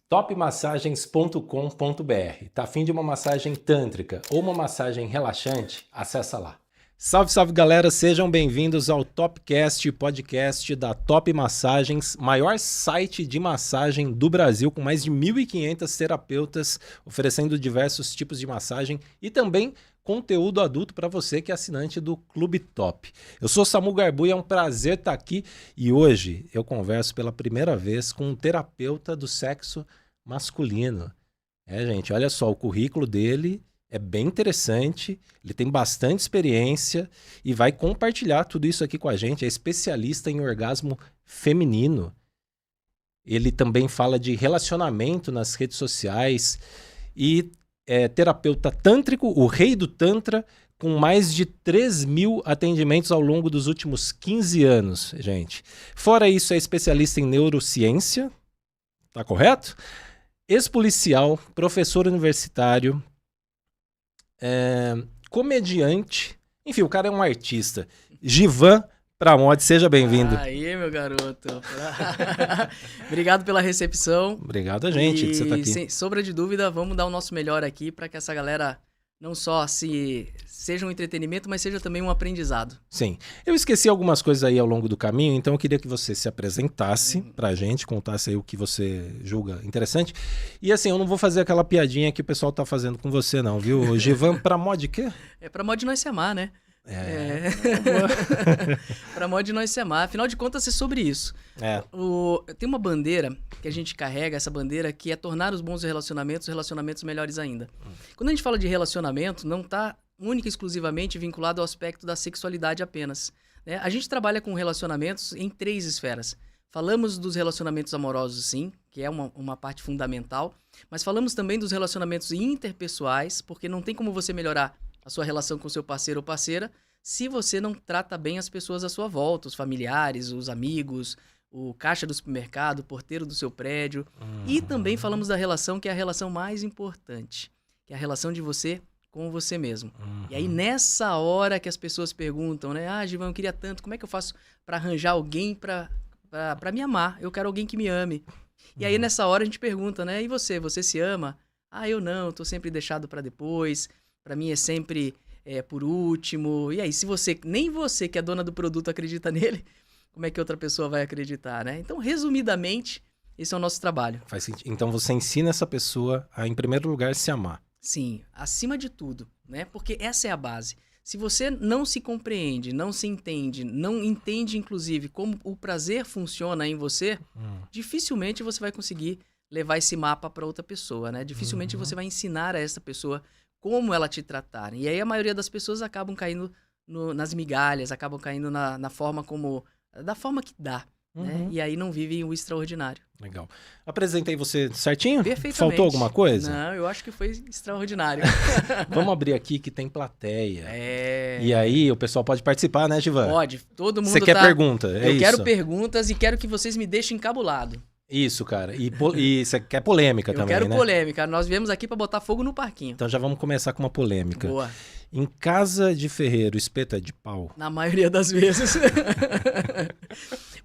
topmassagens.com.br. Tá afim de uma massagem tântrica ou uma massagem relaxante? Acessa lá. Salve, salve galera, sejam bem-vindos ao Topcast, podcast da Top Massagens, maior site de massagem do Brasil, com mais de 1.500 terapeutas oferecendo diversos tipos de massagem e também conteúdo adulto para você que é assinante do Clube Top. Eu sou Samu Garbu e é um prazer estar aqui e hoje eu converso pela primeira vez com um terapeuta do sexo masculino. Gente, olha só, o currículo dele é bem interessante, ele tem bastante experiência e vai compartilhar tudo isso aqui com a gente. É especialista em orgasmo feminino. Ele também fala de relacionamento nas redes sociais e é terapeuta tântrico, o rei do Tantra, com mais de 3.000 atendimentos ao longo dos últimos 15 anos, gente. Fora isso, é especialista em neurociência, tá correto? Ex-policial, professor universitário, comediante, enfim, o cara é um artista. Givan Pramod, seja bem-vindo. Aí, meu garoto. Obrigado pela recepção. Obrigado a gente de você estar aqui. Sem sombra de dúvida, vamos dar o nosso melhor aqui para que essa galera não só seja um entretenimento, mas seja também um aprendizado. Sim. Eu esqueci algumas coisas aí ao longo do caminho, então eu queria que você se apresentasse pra gente, contasse aí o que você julga interessante. E assim, eu não vou fazer aquela piadinha que o pessoal tá fazendo com você não, viu? Givan Pramod, quê? É pra mod nós se amar, né? Pra mod nós se amar. Afinal de contas, é sobre isso. Tem uma bandeira que a gente carrega, essa bandeira, que é tornar os bons relacionamentos melhores ainda. Quando a gente fala de relacionamento, não está única e exclusivamente vinculado ao aspecto da sexualidade apenas, né? A gente trabalha com relacionamentos em 3 esferas. Falamos dos relacionamentos amorosos, sim, que é uma parte fundamental, mas falamos também dos relacionamentos interpessoais, porque não tem como você melhorar a sua relação com seu parceiro ou parceira se você não trata bem as pessoas à sua volta, os familiares, os amigos, o caixa do supermercado, o porteiro do seu prédio. E também falamos da relação que é a relação mais importante, que é a relação de você com você mesmo. E aí nessa hora que as pessoas perguntam, né? Ah, Givan, eu queria tanto, como é que eu faço para arranjar alguém para me amar? Eu quero alguém que me ame. E aí nessa hora a gente pergunta, né? E você? Você se ama? Ah, eu não, tô sempre deixado para depois. Para mim é sempre por último. E aí, se nem você que é dona do produto acredita nele, como é que outra pessoa vai acreditar, né? Então, resumidamente, esse é o nosso trabalho. Faz sentido. Então, você ensina essa pessoa a, em primeiro lugar, se amar. Sim, acima de tudo, né? Porque essa é a base. Se você não se compreende, não se entende, não entende, inclusive, como o prazer funciona em você, dificilmente você vai conseguir levar esse mapa para outra pessoa, né? Dificilmente você vai ensinar a essa pessoa como ela te tratar. E aí a maioria das pessoas acabam caindo nas migalhas, acabam caindo da forma que dá, né? E aí não vivem o extraordinário. Legal. Apresentei você certinho? Perfeitamente. Faltou alguma coisa? Não, eu acho que foi extraordinário. Vamos abrir aqui que tem plateia. E aí o pessoal pode participar, né, Givan? Pode, todo mundo Você quer pergunta, Eu quero perguntas e quero que vocês me deixem encabulado. Isso, cara. E você quer polêmica também, né? Eu quero polêmica. Nós viemos aqui para botar fogo no parquinho. Então já vamos começar com uma polêmica. Boa. Em casa de ferreiro, espeto é de pau? Na maioria das vezes.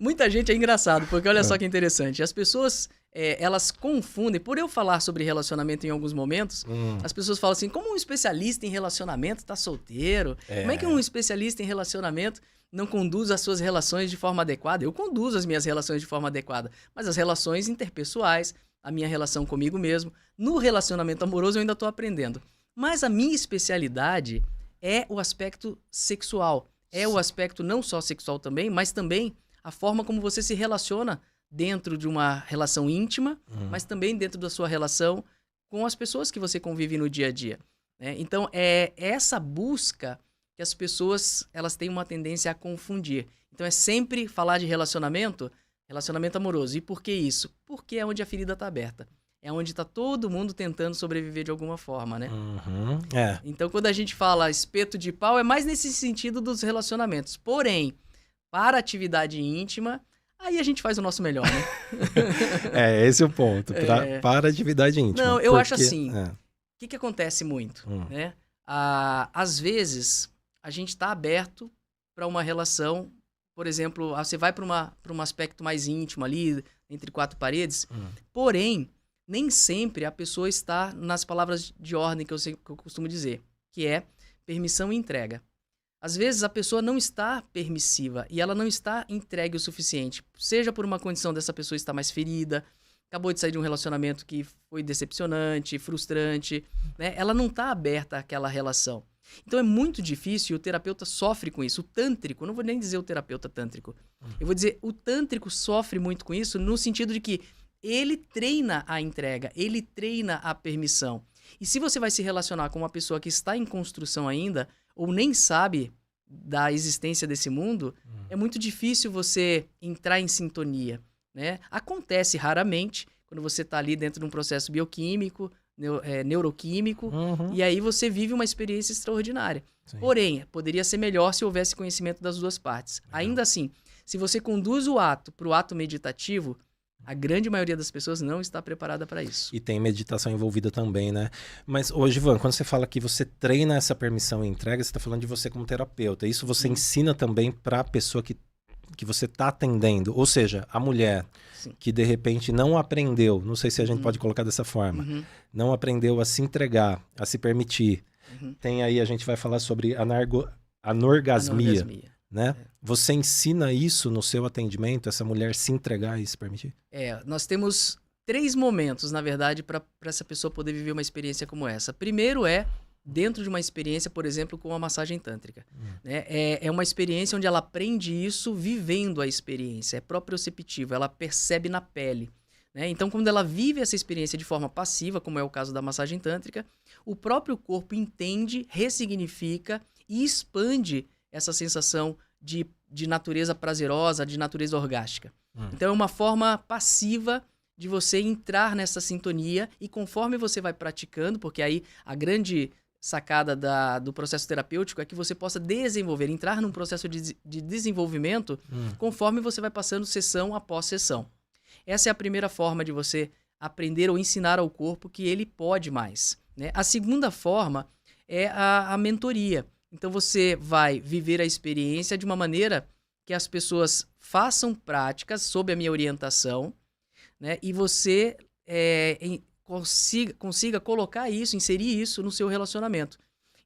Muita gente é engraçado, porque olha só que interessante. As pessoas, elas confundem. Por eu falar sobre relacionamento em alguns momentos, as pessoas falam assim, como um especialista em relacionamento tá solteiro? Como é que um especialista em relacionamento não conduz as suas relações de forma adequada? Eu conduzo as minhas relações de forma adequada, mas as relações interpessoais, a minha relação comigo mesmo, no relacionamento amoroso eu ainda estou aprendendo. Mas a minha especialidade é o aspecto sexual. É o aspecto não só sexual também, mas também a forma como você se relaciona dentro de uma relação íntima, mas também dentro da sua relação com as pessoas que você convive no dia a dia, né? Então, é essa busca que as pessoas elas têm uma tendência a confundir. Então, é sempre falar de relacionamento amoroso. E por que isso? Porque é onde a ferida está aberta. É onde está todo mundo tentando sobreviver de alguma forma, né? Então, quando a gente fala espeto de pau, é mais nesse sentido dos relacionamentos. Porém, para atividade íntima, aí a gente faz o nosso melhor, né? Esse é o ponto. Para atividade íntima. Não, eu acho assim. O que acontece muito, né? Às vezes, a gente está aberto para uma relação, por exemplo, você vai para um aspecto mais íntimo ali, entre 4 paredes, porém, nem sempre a pessoa está nas palavras de ordem que eu costumo dizer, que é permissão e entrega. Às vezes a pessoa não está permissiva e ela não está entregue o suficiente, seja por uma condição dessa pessoa estar mais ferida, acabou de sair de um relacionamento que foi decepcionante, frustrante, né? Ela não está aberta àquela relação. Então é muito difícil, o terapeuta sofre com isso. O tântrico, não vou nem dizer o terapeuta tântrico, eu vou dizer o tântrico sofre muito com isso no sentido de que ele treina a entrega, ele treina a permissão. E se você vai se relacionar com uma pessoa que está em construção ainda, ou nem sabe da existência desse mundo, é muito difícil você entrar em sintonia, né? Acontece raramente, quando você está ali dentro de um processo bioquímico, neuroquímico, e aí você vive uma experiência extraordinária. Sim. Porém, poderia ser melhor se houvesse conhecimento das duas partes. Ainda assim, se você conduz o ato para o ato meditativo, a grande maioria das pessoas não está preparada para isso. E tem meditação envolvida também, né? Mas hoje, Ivan, quando você fala que você treina essa permissão e entrega, você está falando de você como terapeuta. Isso você ensina também para a pessoa que você está atendendo. Ou seja, a mulher que de repente não aprendeu, não sei se a gente pode colocar dessa forma, não aprendeu a se entregar, a se permitir. Tem aí, a gente vai falar sobre anorgasmia. Né? Você ensina isso no seu atendimento, essa mulher se entregar e se permitir? Nós temos 3 momentos, na verdade, para essa pessoa poder viver uma experiência como essa. Primeiro é dentro de uma experiência, por exemplo, com a massagem tântrica. Né? É uma experiência onde ela aprende isso vivendo a experiência, é proprioceptivo, ela percebe na pele. Né? Então, quando ela vive essa experiência de forma passiva, como é o caso da massagem tântrica, o próprio corpo entende, ressignifica e expande essa sensação de natureza prazerosa, de natureza orgástica. Então é uma forma passiva de você entrar nessa sintonia e conforme você vai praticando, porque aí a grande sacada do processo terapêutico é que você possa entrar num processo de desenvolvimento conforme você vai passando sessão após sessão. Essa é a primeira forma de você aprender ou ensinar ao corpo que ele pode mais. Né? A segunda forma é a mentoria. Então você vai viver a experiência de uma maneira que as pessoas façam práticas sob a minha orientação, né? E você consiga colocar isso, inserir isso no seu relacionamento.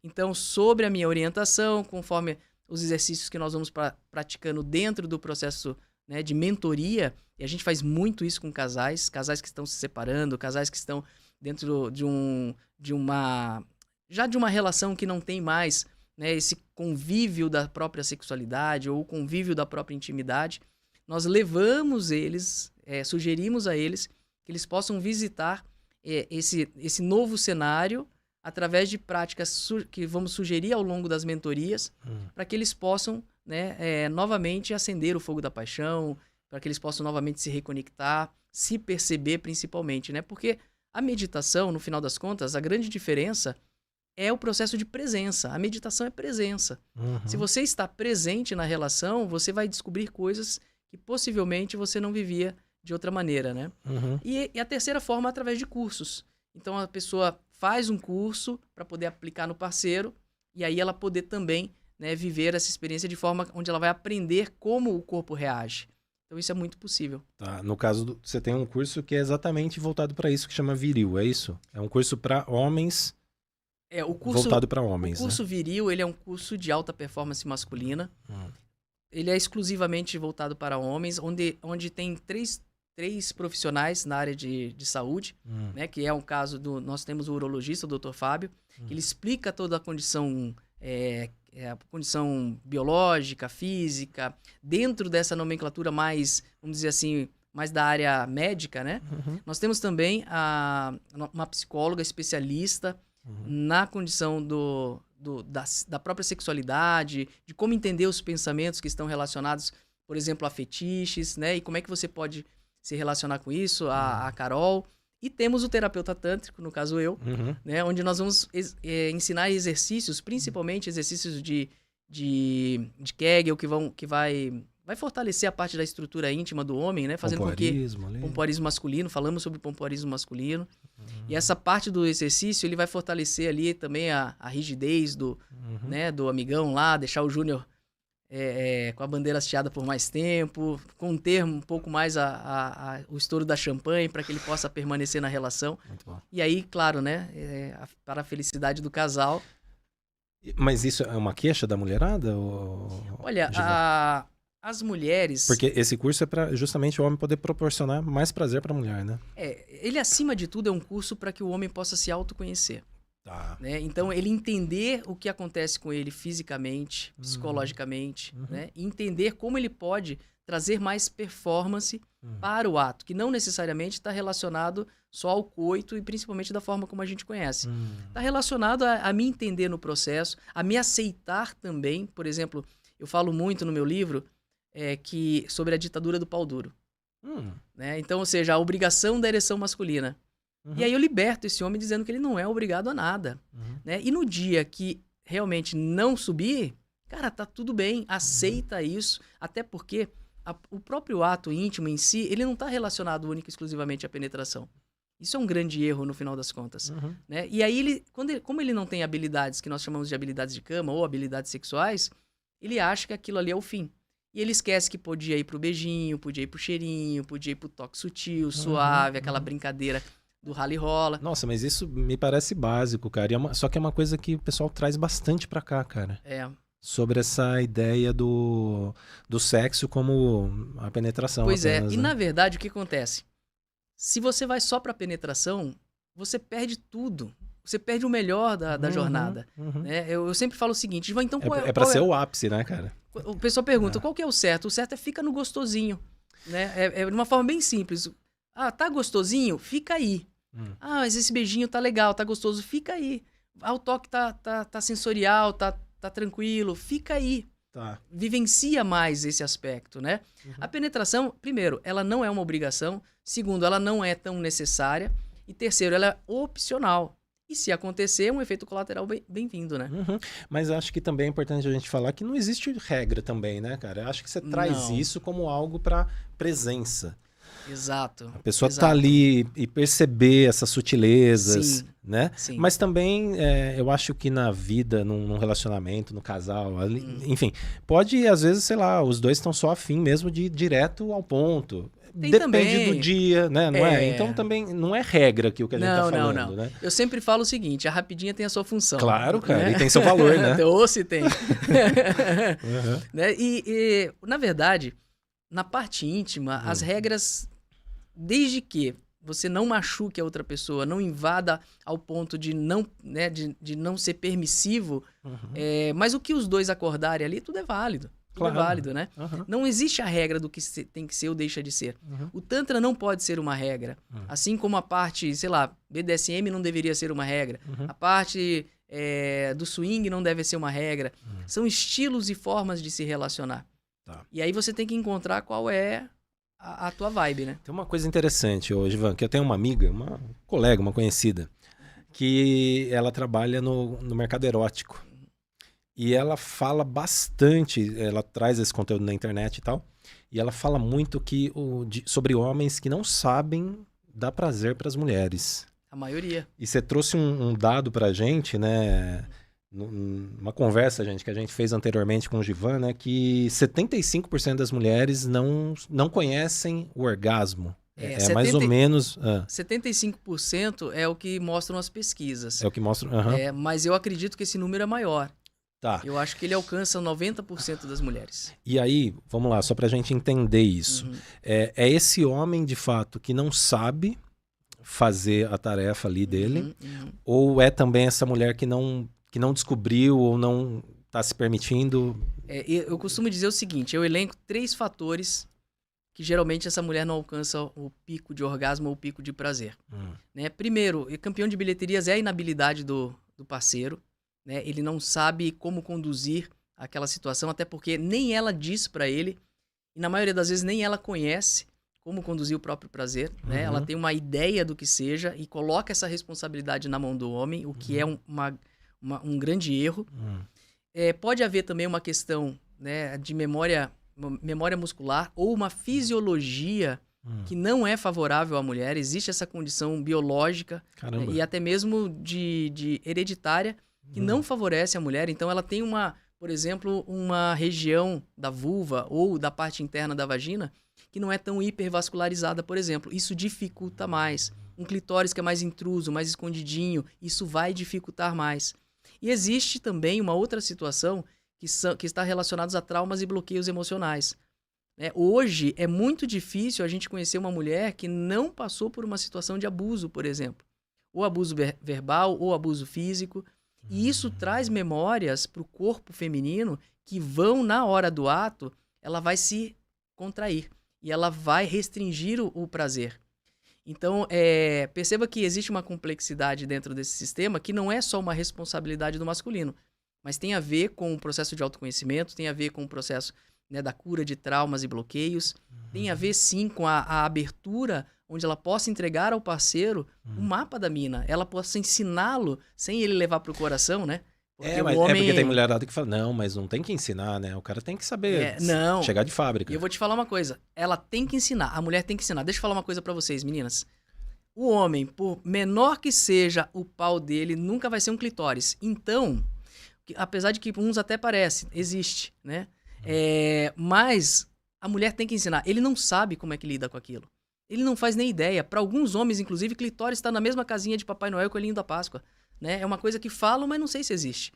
Então, sobre a minha orientação, conforme os exercícios que nós vamos praticando dentro do processo, né, de mentoria, e a gente faz muito isso com casais que estão se separando, casais que estão dentro de uma relação que não tem mais, né, esse convívio da própria sexualidade ou o convívio da própria intimidade, nós levamos eles, sugerimos a eles que eles possam visitar esse novo cenário através de práticas que vamos sugerir ao longo das mentorias, para que eles possam, né, novamente acender o fogo da paixão, para que eles possam novamente se reconectar, se perceber principalmente, né? Porque a meditação, no final das contas, a grande diferença é o processo de presença. A meditação é presença. Se você está presente na relação, você vai descobrir coisas que possivelmente você não vivia de outra maneira, né? E a terceira forma é através de cursos. Então a pessoa faz um curso para poder aplicar no parceiro e aí ela poder também, né, viver essa experiência de forma onde ela vai aprender como o corpo reage. Então isso é muito possível. Tá, no caso, você tem um curso que é exatamente voltado para isso, que chama Viril, é isso? É um curso para homens... voltado para homens. O curso, né? Viril, ele é um curso de alta performance masculina. Ele é exclusivamente voltado para homens, onde tem três profissionais na área de saúde, né? Que é um caso nós temos o urologista, o Dr. Fábio, que ele explica toda a condição, a condição biológica, física, dentro dessa nomenclatura mais, vamos dizer assim, mais da área médica, né? Nós temos também uma psicóloga especialista na condição da própria sexualidade, de como entender os pensamentos que estão relacionados, por exemplo, a fetiches, né? E como é que você pode se relacionar com isso, a Carol. E temos o terapeuta tântrico, no caso eu, né? Onde nós vamos ensinar exercícios, principalmente exercícios de Kegel, que vai fortalecer a parte da estrutura íntima do homem, né? Fazendo com que pompoarismo masculino, falamos sobre pompoarismo masculino. E essa parte do exercício, ele vai fortalecer ali também a rigidez do amigão lá, deixar o Júnior com a bandeira hasteada por mais tempo, conter um pouco mais o estouro da champanhe para que ele possa permanecer na relação. Muito bom. E aí, claro, né, para a felicidade do casal. Mas isso é uma queixa da mulherada? Olha, as mulheres... Porque esse curso é para justamente o homem poder proporcionar mais prazer para a mulher, né? Ele, acima de tudo, é um curso para que o homem possa se autoconhecer. Tá. Né? Então, ele entender o que acontece com ele fisicamente, psicologicamente, né? E entender como ele pode trazer mais performance para o ato, que não necessariamente está relacionado só ao coito e principalmente da forma como a gente conhece. Está relacionado a me entender no processo, a me aceitar também. Por exemplo, eu falo muito no meu livro sobre a ditadura do pau duro. Né? Então, ou seja, a obrigação da ereção masculina. E aí eu liberto esse homem dizendo que ele não é obrigado a nada. Né? E no dia que realmente não subir, cara, tá tudo bem, aceita isso, até porque o próprio ato íntimo em si, ele não está relacionado única e exclusivamente à penetração. Isso é um grande erro no final das contas. Né? E aí, como ele não tem habilidades que nós chamamos de habilidades de cama ou habilidades sexuais, ele acha que aquilo ali é o fim. E ele esquece que podia ir pro beijinho, podia ir pro cheirinho, podia ir pro toque sutil, suave, aquela brincadeira do rala e rola. Nossa, mas isso me parece básico, cara. Só que é uma coisa que o pessoal traz bastante pra cá, cara. Sobre essa ideia do sexo como a penetração. Pois apenas, e né? na verdade o que acontece? Se você vai só pra penetração, você perde tudo. Você perde o melhor da jornada. Né? Eu sempre falo o seguinte, então qual é pra ser o ápice, né, cara? O pessoal pergunta, qual que é o certo? O certo é fica no gostosinho. Né? É de uma forma bem simples. Ah, tá gostosinho? Fica aí. Ah, mas esse beijinho tá legal, tá gostoso? Fica aí. Ah, o toque tá sensorial, tá tranquilo? Fica aí. Tá. Vivencia mais esse aspecto, né? A penetração, primeiro, ela não é uma obrigação. Segundo, ela não é tão necessária. E terceiro, ela é opcional. E se acontecer, é um efeito colateral bem-vindo, né? Mas acho que também é importante a gente falar que não existe regra também, né, cara? Acho que você traz isso como algo para presença. Exato. A pessoa tá ali e perceber essas sutilezas, né? Sim. Mas também eu acho que na vida, num relacionamento, no casal, enfim, pode, às vezes, sei lá, os dois estão só afim mesmo de ir direto ao ponto. Depende também do dia, né? Não é? Então também não é regra aqui o que a gente tá falando, não. né? Eu sempre falo o seguinte, a rapidinha tem a sua função. Claro, cara, né? e tem seu valor, né? Ou se tem. Né? E, na verdade, na parte íntima, as regras, desde que você não machuque a outra pessoa, não invada ao ponto de não, né, de não ser permissivo, mas o que os dois acordarem ali, tudo é válido. Tudo é válido, né? Não existe a regra do que tem que ser ou deixa de ser. O Tantra não pode ser uma regra. Assim como a parte, sei lá, BDSM não deveria ser uma regra. A parte do swing não deve ser uma regra. São estilos e formas de se relacionar. Tá. E aí você tem que encontrar qual é a tua vibe, né? Tem uma coisa interessante hoje, Ivan, que eu tenho uma amiga, uma colega, uma conhecida, que ela trabalha no mercado erótico. E ela fala bastante, ela traz esse conteúdo na internet e tal, e ela fala muito sobre homens que não sabem dar prazer para as mulheres. A maioria. E você trouxe um dado pra gente, né? Uma conversa, gente, que a gente fez anteriormente com o Givan, né? Que 75% das mulheres não conhecem o orgasmo. É mais ou menos... 75% é o que mostram as pesquisas. É o que mostra... Mas eu acredito que esse número é maior. Tá. Eu acho que ele alcança 90% das mulheres. E aí, vamos lá, só pra gente entender isso. É esse homem, de fato, que não sabe fazer a tarefa ali dele? Ou é também essa mulher que não descobriu ou não está se permitindo? Eu costumo dizer o seguinte, eu elenco 3 fatores que geralmente essa mulher não alcança o pico de orgasmo ou o pico de prazer. Né? Primeiro, campeão de bilheterias é a inabilidade do parceiro. Né? Ele não sabe como conduzir aquela situação, até porque nem ela diz para ele, e na maioria das vezes nem ela conhece como conduzir o próprio prazer. Né? Ela tem uma ideia do que seja e coloca essa responsabilidade na mão do homem, o que é um grande erro. Pode haver também uma questão, né, de memória muscular ou uma fisiologia que não é favorável à mulher. Existe essa condição biológica, né, e até mesmo de hereditária que não favorece a mulher. Então ela tem uma por exemplo, uma região da vulva ou da parte interna da vagina que não é tão hipervascularizada, por exemplo. Isso dificulta mais. Um clitóris que é mais intruso, mais escondidinho, isso vai dificultar mais. E existe também uma outra situação que está relacionada a traumas e bloqueios emocionais. Hoje é muito difícil a gente conhecer uma mulher que não passou por uma situação de abuso, por exemplo. Ou abuso verbal, ou abuso físico. E isso traz memórias para o corpo feminino que vão, na hora do ato, ela vai se contrair. E ela vai restringir o prazer. Então, perceba que existe uma complexidade dentro desse sistema que não é só uma responsabilidade do masculino, mas tem a ver com o processo de autoconhecimento, tem a ver com o processo, né, da cura de traumas e bloqueios, tem a ver sim com a abertura onde ela possa entregar ao parceiro o mapa da mina, ela possa ensiná-lo sem ele levar para o coração, né? Porque porque tem mulherada que fala, não, mas não tem que ensinar, né? O cara tem que saber chegar de fábrica. E eu vou te falar uma coisa, ela tem que ensinar, a mulher tem que ensinar. Deixa eu falar uma coisa pra vocês, meninas. O homem, por menor que seja o pau dele, nunca vai ser um clitóris. Então, apesar de que uns até parecem, existe, né? Mas a mulher tem que ensinar. Ele não sabe como é que lida com aquilo. Ele não faz nem ideia. Para alguns homens, inclusive, clitóris está na mesma casinha de Papai Noel e Coelhinho da Páscoa. Né? É uma coisa que falam, mas não sei se existe.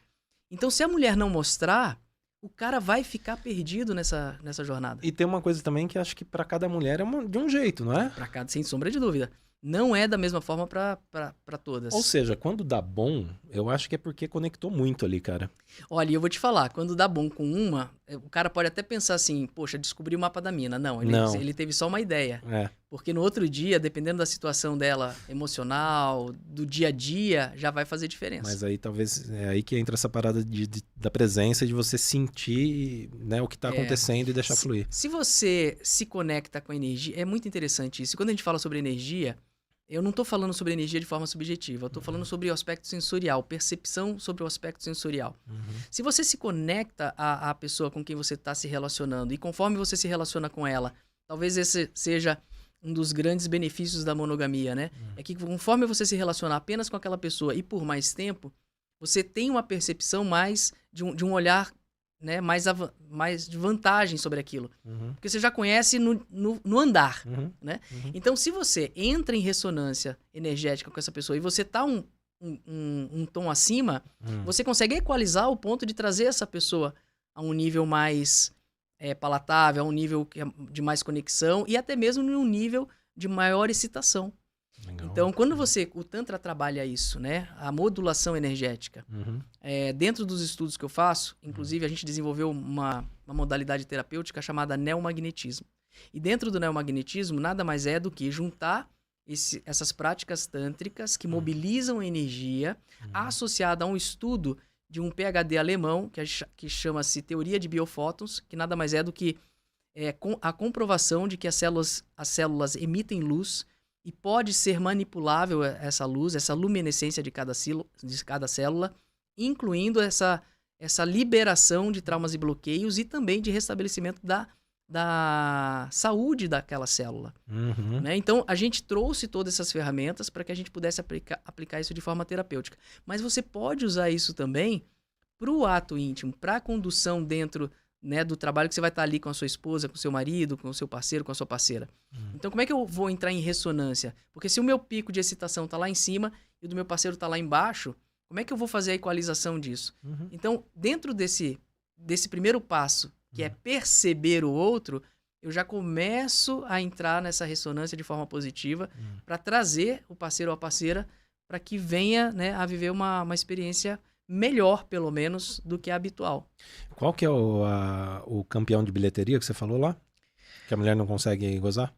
Então, se a mulher não mostrar, o cara vai ficar perdido nessa jornada. E tem uma coisa também que acho que para cada mulher é de um jeito, não é? Para cada, sem sombra de dúvida. Não é da mesma forma para todas. Ou seja, quando dá bom, eu acho que é porque conectou muito ali, cara. Olha, eu vou te falar, quando dá bom com uma, o cara pode até pensar assim, poxa, descobri o mapa da mina. Não, ele teve só uma ideia. Porque no outro dia, dependendo da situação dela, emocional, do dia a dia, já vai fazer diferença. Mas aí talvez, é aí que entra essa parada da presença, de você sentir, né, o que está acontecendo e deixar fluir. Se você se conecta com a energia, é muito interessante isso. Quando a gente fala sobre energia, eu não estou falando sobre energia de forma subjetiva, eu estou falando sobre o aspecto sensorial, percepção sobre o aspecto sensorial. Se você se conecta à pessoa com quem você está se relacionando, e conforme você se relaciona com ela, talvez esse seja um dos grandes benefícios da monogamia, né? É que conforme você se relaciona apenas com aquela pessoa e por mais tempo, você tem uma percepção mais de um olhar, né, mais de vantagem sobre aquilo. Porque você já conhece no andar, né? Então, se você entra em ressonância energética com essa pessoa e você tá um tom acima, você consegue equalizar o ponto de trazer essa pessoa a um nível mais palatável, a um nível de mais conexão e até mesmo num nível de maior excitação. Legal. Então, quando o Tantra trabalha isso, né? A modulação energética, dentro dos estudos que eu faço, inclusive a gente desenvolveu uma modalidade terapêutica chamada neomagnetismo. E dentro do neomagnetismo, nada mais é do que juntar essas práticas tântricas que mobilizam a energia, associada a um estudo de um PhD alemão, que chama-se Teoria de Biofótons, que nada mais é do que a comprovação de que as células emitem luz e pode ser manipulável essa luz, essa luminescência de cada célula, incluindo essa liberação de traumas e bloqueios e também de restabelecimento da saúde daquela célula. Né? Então, a gente trouxe todas essas ferramentas para que a gente pudesse aplicar isso de forma terapêutica. Mas você pode usar isso também para o ato íntimo, para a condução dentro, né, do trabalho que você vai estar ali com a sua esposa, com o seu marido, com o seu parceiro, com a sua parceira. Então, como é que eu vou entrar em ressonância? Porque se o meu pico de excitação está lá em cima e o do meu parceiro está lá embaixo, como é que eu vou fazer a equalização disso? Então, dentro desse primeiro passo, que é perceber o outro, eu já começo a entrar nessa ressonância de forma positiva para trazer o parceiro ou a parceira para que venha, né, a viver uma experiência melhor, pelo menos, do que a habitual. Qual que é o campeão de bilheteria que você falou lá? Que a mulher não consegue gozar?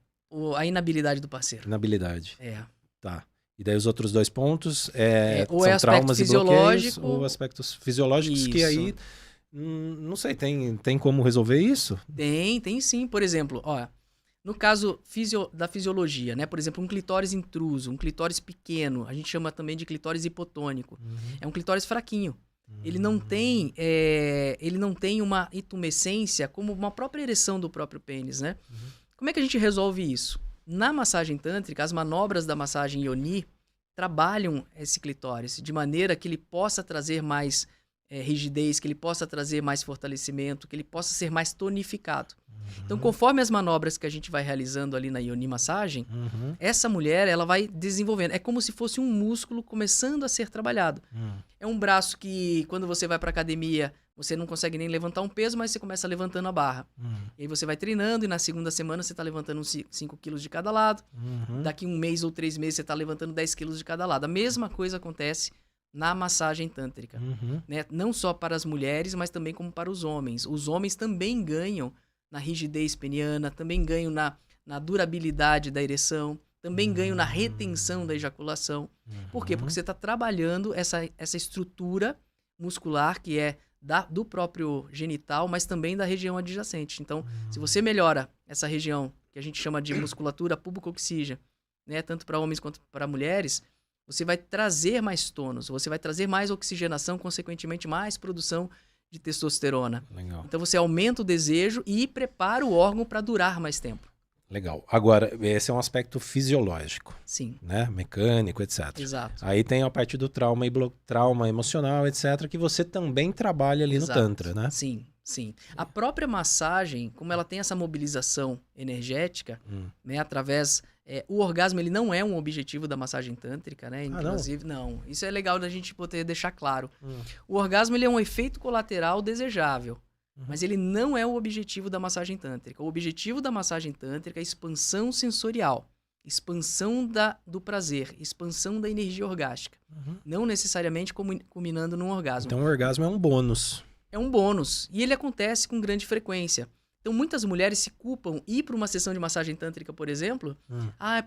A inabilidade do parceiro. Inabilidade. Tá. E daí os outros 2 pontos são traumas e bloqueios, ou aspectos fisiológicos. Isso. Que aí, não sei, tem como resolver isso? Tem sim. Por exemplo, no caso da fisiologia, né? Por exemplo, um clitóris intruso, um clitóris pequeno, a gente chama também de clitóris hipotônico. É um clitóris fraquinho. Ele não tem uma intumescência como uma própria ereção do próprio pênis, né? Como é que a gente resolve isso? Na massagem tântrica, as manobras da massagem Yoni trabalham esse clitóris de maneira que ele possa trazer mais rigidez, que ele possa trazer mais fortalecimento, que ele possa ser mais tonificado. Então, conforme as manobras que a gente vai realizando ali na Yoni Massagem, essa mulher, ela vai desenvolvendo. É como se fosse um músculo começando a ser trabalhado. É um braço que, quando você vai para academia, você não consegue nem levantar um peso, mas você começa levantando a barra. E aí você vai treinando e na segunda semana você está levantando 5 quilos de cada lado. Daqui 1 mês ou 3 meses você está levantando 10 quilos de cada lado. A mesma coisa acontece na massagem tântrica. Né? Não só para as mulheres, mas também como para os homens. Os homens também ganham na rigidez peniana, também ganham na durabilidade da ereção, também ganham na retenção da ejaculação. Por quê? Porque você está trabalhando essa estrutura muscular que é do próprio genital, mas também da região adjacente. Então, se você melhora essa região, que a gente chama de musculatura pubococcígea, né, tanto para homens quanto para mulheres, você vai trazer mais tônus, você vai trazer mais oxigenação, consequentemente mais produção de testosterona. Legal. Então você aumenta o desejo e prepara o órgão para durar mais tempo. Legal. Agora, esse é um aspecto fisiológico. Sim. Né? Mecânico, etc. Exato. Aí tem a parte do trauma emocional, etc., que você também trabalha ali no Tantra, né? Sim, sim. A própria massagem, como ela tem essa mobilização energética, né, através... o orgasmo, ele não é um objetivo da massagem tântrica, né? Inclusive, não. Isso é legal da gente poder deixar claro. O orgasmo, ele é um efeito colateral desejável. Mas ele não é o objetivo da massagem tântrica. O objetivo da massagem tântrica é expansão sensorial, expansão do prazer, expansão da energia orgástica. Não necessariamente culminando num orgasmo. Então o orgasmo é um bônus. É um bônus. E ele acontece com grande frequência. Então muitas mulheres se culpam ir para uma sessão de massagem tântrica, por exemplo.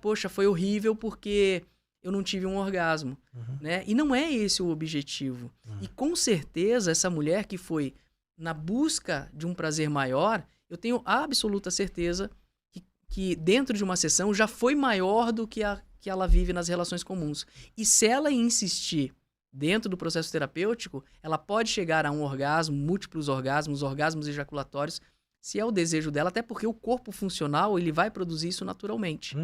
Poxa, foi horrível porque eu não tive um orgasmo. Né? E não é esse o objetivo. E com certeza essa mulher que foi na busca de um prazer maior, eu tenho absoluta certeza que dentro de uma sessão já foi maior do que ela vive nas relações comuns. E se ela insistir dentro do processo terapêutico, ela pode chegar a um orgasmo, múltiplos orgasmos ejaculatórios, se é o desejo dela, até porque o corpo funcional ele vai produzir isso naturalmente.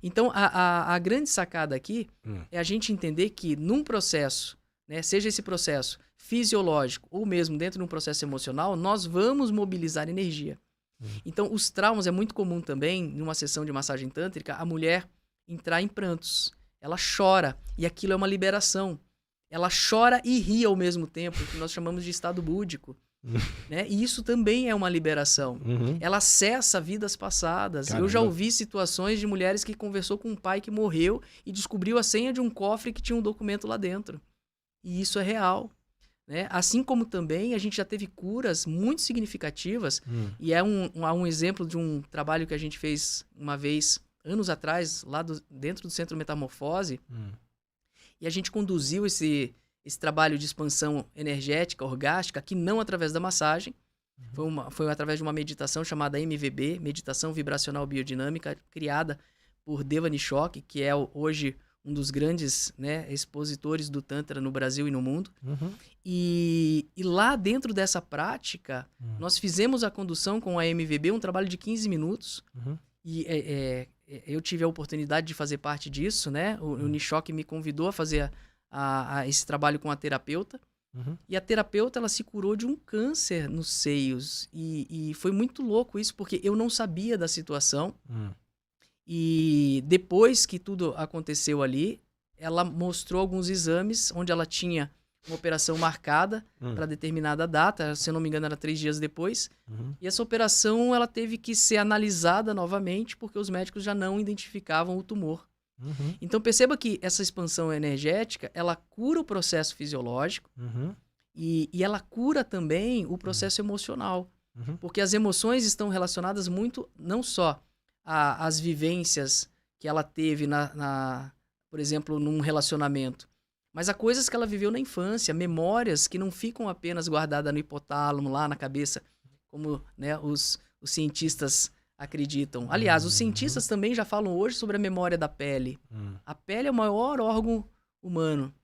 Então, a grande sacada aqui é a gente entender que num processo, né, seja esse processo fisiológico ou mesmo dentro de um processo emocional, nós vamos mobilizar energia. Então, os traumas é muito comum também, numa sessão de massagem tântrica, a mulher entrar em prantos. Ela chora e aquilo é uma liberação. Ela chora e ri ao mesmo tempo, que nós chamamos de estado búdico. Né? E isso também é uma liberação. Ela acessa vidas passadas. Caramba. Eu já ouvi situações de mulheres que conversou com um pai que morreu e descobriu a senha de um cofre que tinha um documento lá dentro. E isso é real. Né? Assim como também a gente já teve curas muito significativas, e é um exemplo de um trabalho que a gente fez uma vez, anos atrás, lá dentro do Centro Metamorfose, e a gente conduziu esse trabalho de expansão energética, orgástica, que não através da massagem, foi através de uma meditação chamada MVB, Meditação Vibracional Biodinâmica, criada por Devani Chokhi, que é hoje um dos grandes, né, expositores do Tantra no Brasil e no mundo. E lá dentro dessa prática, nós fizemos a condução com a MVB, um trabalho de 15 minutos. E eu tive a oportunidade de fazer parte disso, né? O Nishok me convidou a fazer esse trabalho com a terapeuta. E a terapeuta, ela se curou de um câncer nos seios. E foi muito louco isso, porque eu não sabia da situação. E depois que tudo aconteceu ali, ela mostrou alguns exames onde ela tinha uma operação marcada para determinada data, se eu não me engano era 3 dias depois. E essa operação ela teve que ser analisada novamente porque os médicos já não identificavam o tumor. Então perceba que essa expansão energética, ela cura o processo fisiológico e ela cura também o processo emocional. Porque as emoções estão relacionadas muito, não só às vivências que ela teve, por exemplo, num relacionamento, mas há coisas que ela viveu na infância, memórias que não ficam apenas guardadas no hipotálamo, lá na cabeça, como, né, os cientistas acreditam. Aliás, os cientistas também já falam hoje sobre a memória da pele. A pele é o maior órgão humano.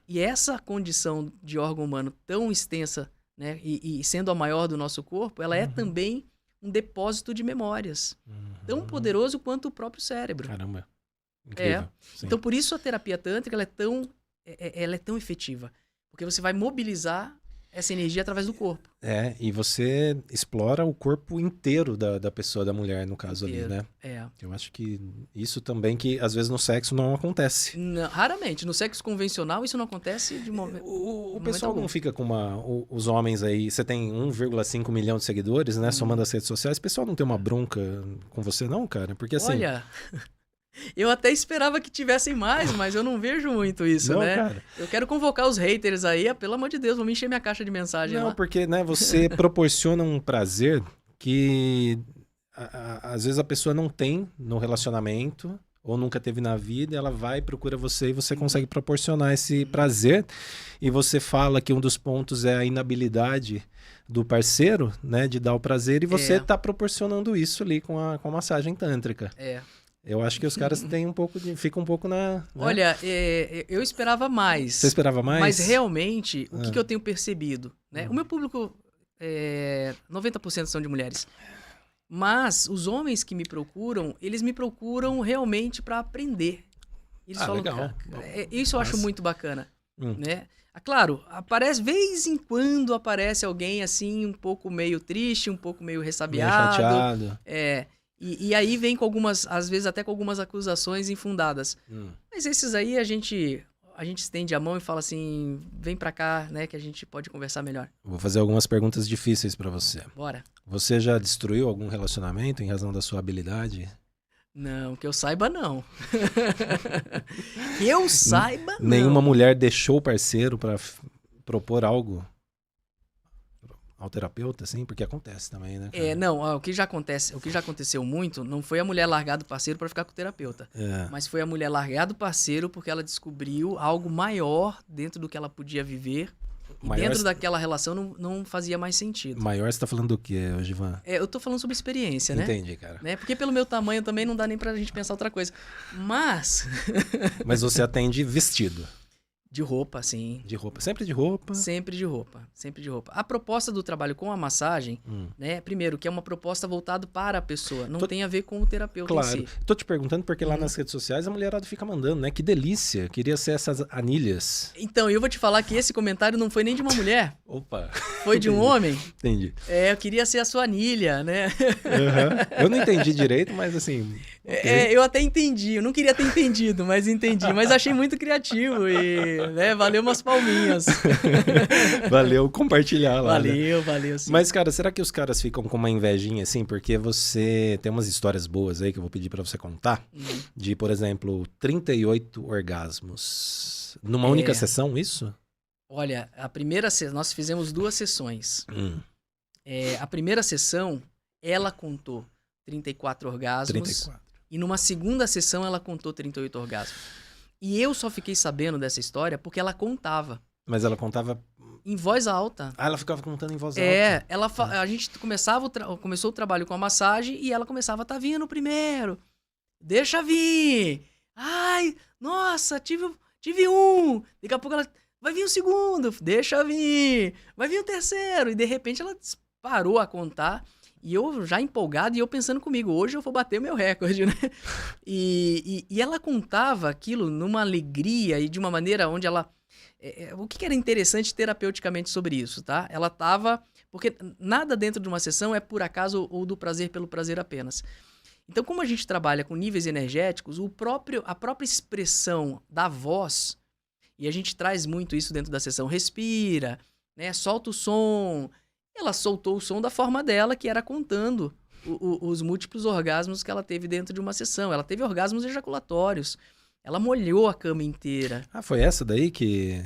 E essa condição de órgão humano tão extensa, né, e sendo a maior do nosso corpo, ela é também um depósito de memórias. Tão poderoso quanto o próprio cérebro. Caramba. Incrível. Então, por isso a terapia tântrica ela é tão efetiva. Porque você vai mobilizar essa energia através do corpo. E você explora o corpo inteiro da pessoa, da mulher, no caso Inteiro. ali, né? Eu acho que isso também, que às vezes no sexo não acontece. Não, raramente. No sexo convencional, isso não acontece de momento. O pessoal não fica com os homens aí, você tem 1,5 milhão de seguidores, né? Somando as redes sociais, o pessoal não tem uma bronca com você não, cara? Porque assim... Olha... Eu até esperava que tivessem mais, mas eu não vejo muito isso, não, né? Cara. Eu quero convocar os haters aí, pelo amor de Deus, vão me encher minha caixa de mensagem lá. Não, porque, né, você proporciona um prazer que às vezes a pessoa não tem no relacionamento ou nunca teve na vida, ela vai, procura você e você consegue proporcionar esse prazer. E você fala que um dos pontos é a inabilidade do parceiro, né, de dar o prazer, e você tá proporcionando isso ali com a massagem tântrica. Eu acho que os caras têm ficam um pouco na... Né? Olha, eu esperava mais. Você esperava mais? Mas realmente, o que eu tenho percebido, né? O meu público, 90% são de mulheres. Mas os homens que me procuram, eles me procuram realmente para aprender. Eles falam, legal. Isso eu acho muito bacana, né? Claro, vez em quando aparece alguém assim, um pouco meio triste, um pouco meio ressabiado. Meio chateado. E aí vem com algumas, às vezes até com algumas acusações infundadas. Mas esses aí a gente estende a mão e fala assim, vem pra cá, né, que a gente pode conversar melhor. Vou fazer algumas perguntas difíceis pra você. Bora. Você já destruiu algum relacionamento em razão da sua habilidade? Não, que eu saiba não. Que eu saiba não. Nenhuma mulher deixou o parceiro pra propor algo ao terapeuta, assim? Porque acontece também, né, cara? Não, o que já aconteceu muito não foi a mulher largar do parceiro para ficar com o terapeuta. Mas foi a mulher largar do parceiro porque ela descobriu algo maior dentro do que ela podia viver. E dentro daquela relação não fazia mais sentido. Maior, você tá falando do quê, Givan? Eu tô falando sobre experiência, né? Entendi, cara. Né? Porque pelo meu tamanho também não dá nem pra gente pensar outra coisa. Mas... Mas você atende vestido? De roupa, sim. De roupa. Sempre de roupa? Sempre de roupa. Sempre de roupa. A proposta do trabalho com a massagem, né? Primeiro, que é uma proposta voltada para a pessoa. Não tem a ver com o terapeuta em si. Tô te perguntando porque lá nas redes sociais a mulherada fica mandando, né? Que delícia. Queria ser essas anilhas. Então, eu vou te falar que esse comentário não foi nem de uma mulher. Opa. Foi de um homem. Entendi. Eu queria ser a sua anilha, né? Eu não entendi direito, mas assim... Eu até entendi. Eu não queria ter entendido, mas entendi. Mas achei muito criativo e... né, valeu umas palminhas. Valeu compartilhar lá. Valeu sim. Mas, cara, será que os caras ficam com uma invejinha assim? Porque você tem umas histórias boas aí que eu vou pedir pra você contar. De, por exemplo, 38 orgasmos. Numa única sessão, isso? Olha, nós fizemos 2 sessões. A primeira sessão, ela contou 34 orgasmos. 34. E numa segunda sessão, ela contou 38 orgasmos. E eu só fiquei sabendo dessa história porque ela contava. Mas ela contava... Em voz alta. Ela ficava contando em voz alta. A gente começou o trabalho com a massagem e ela começava, tá vindo o primeiro. Deixa vir. Ai, nossa, tive um. Daqui a pouco ela... Vai vir o segundo. Deixa vir. Vai vir o terceiro. E de repente ela parou a contar. E eu já empolgado e eu pensando comigo, hoje eu vou bater o meu recorde, né? E ela contava aquilo numa alegria e de uma maneira onde ela... o que era interessante terapeuticamente sobre isso, tá? Ela tava... Porque nada dentro de uma sessão é por acaso ou do prazer pelo prazer apenas. Então, como a gente trabalha com níveis energéticos, a própria expressão da voz, e a gente traz muito isso dentro da sessão, respira, né? Solta o som... Ela soltou o som da forma dela, que era contando os múltiplos orgasmos que ela teve dentro de uma sessão. Ela teve orgasmos ejaculatórios. Ela molhou a cama inteira. Ah, foi essa daí que...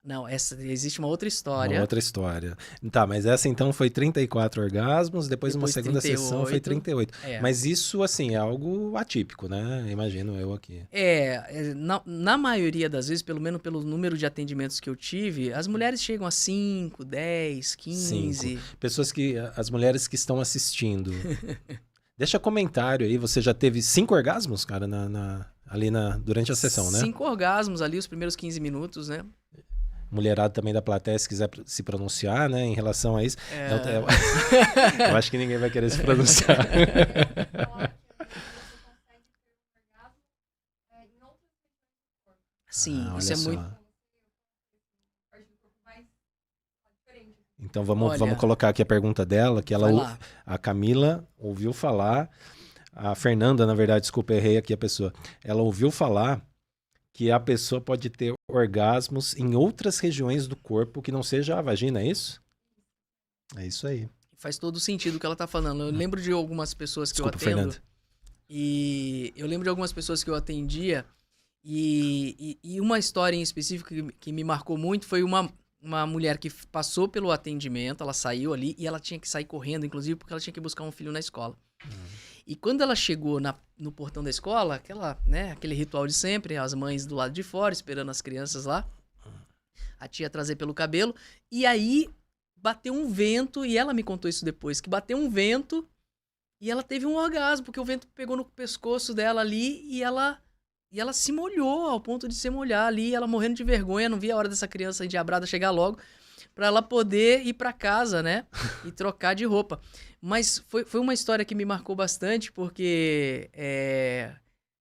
Não, existe uma outra história. Uma outra história. Tá, mas essa então foi 34 orgasmos, depois uma segunda 38, sessão foi 38. Mas isso, assim, é algo atípico, né? Imagino eu aqui. Na maioria das vezes, pelo menos pelo número de atendimentos que eu tive, as mulheres chegam a 5, 10, 15. As mulheres que estão assistindo. Deixa comentário aí, você já teve 5 orgasmos, cara, durante a sessão, né? 5 orgasmos ali, os primeiros 15 minutos, né? Mulherada também da plateia, se quiser se pronunciar, né, em relação a isso. Eu acho que ninguém vai querer se pronunciar. Sim, isso é muito... Então vamos colocar aqui a pergunta dela, que a Camila ouviu falar, a Fernanda, na verdade, desculpa, errei aqui a pessoa. Ela ouviu falar que a pessoa pode ter orgasmos em outras regiões do corpo que não seja a vagina, é isso? É isso aí. Faz todo sentido o que ela tá falando. Eu lembro de algumas pessoas que eu atendo. Fernanda. E eu lembro de algumas pessoas que eu atendia. E uma história em específico que me marcou muito foi uma mulher que passou pelo atendimento. Ela saiu ali e ela tinha que sair correndo, inclusive, porque ela tinha que buscar um filho na escola. E quando ela chegou no portão da escola, aquele ritual de sempre, as mães do lado de fora, esperando as crianças lá. A tia trazer pelo cabelo. E aí bateu um vento, e ela me contou isso depois, que bateu um vento e ela teve um orgasmo, porque o vento pegou no pescoço dela ali e ela se molhou ao ponto de se molhar ali, ela morrendo de vergonha, não via a hora dessa criança endiabrada chegar logo para ela poder ir para casa, né, e trocar de roupa. Mas foi uma história que me marcou bastante, porque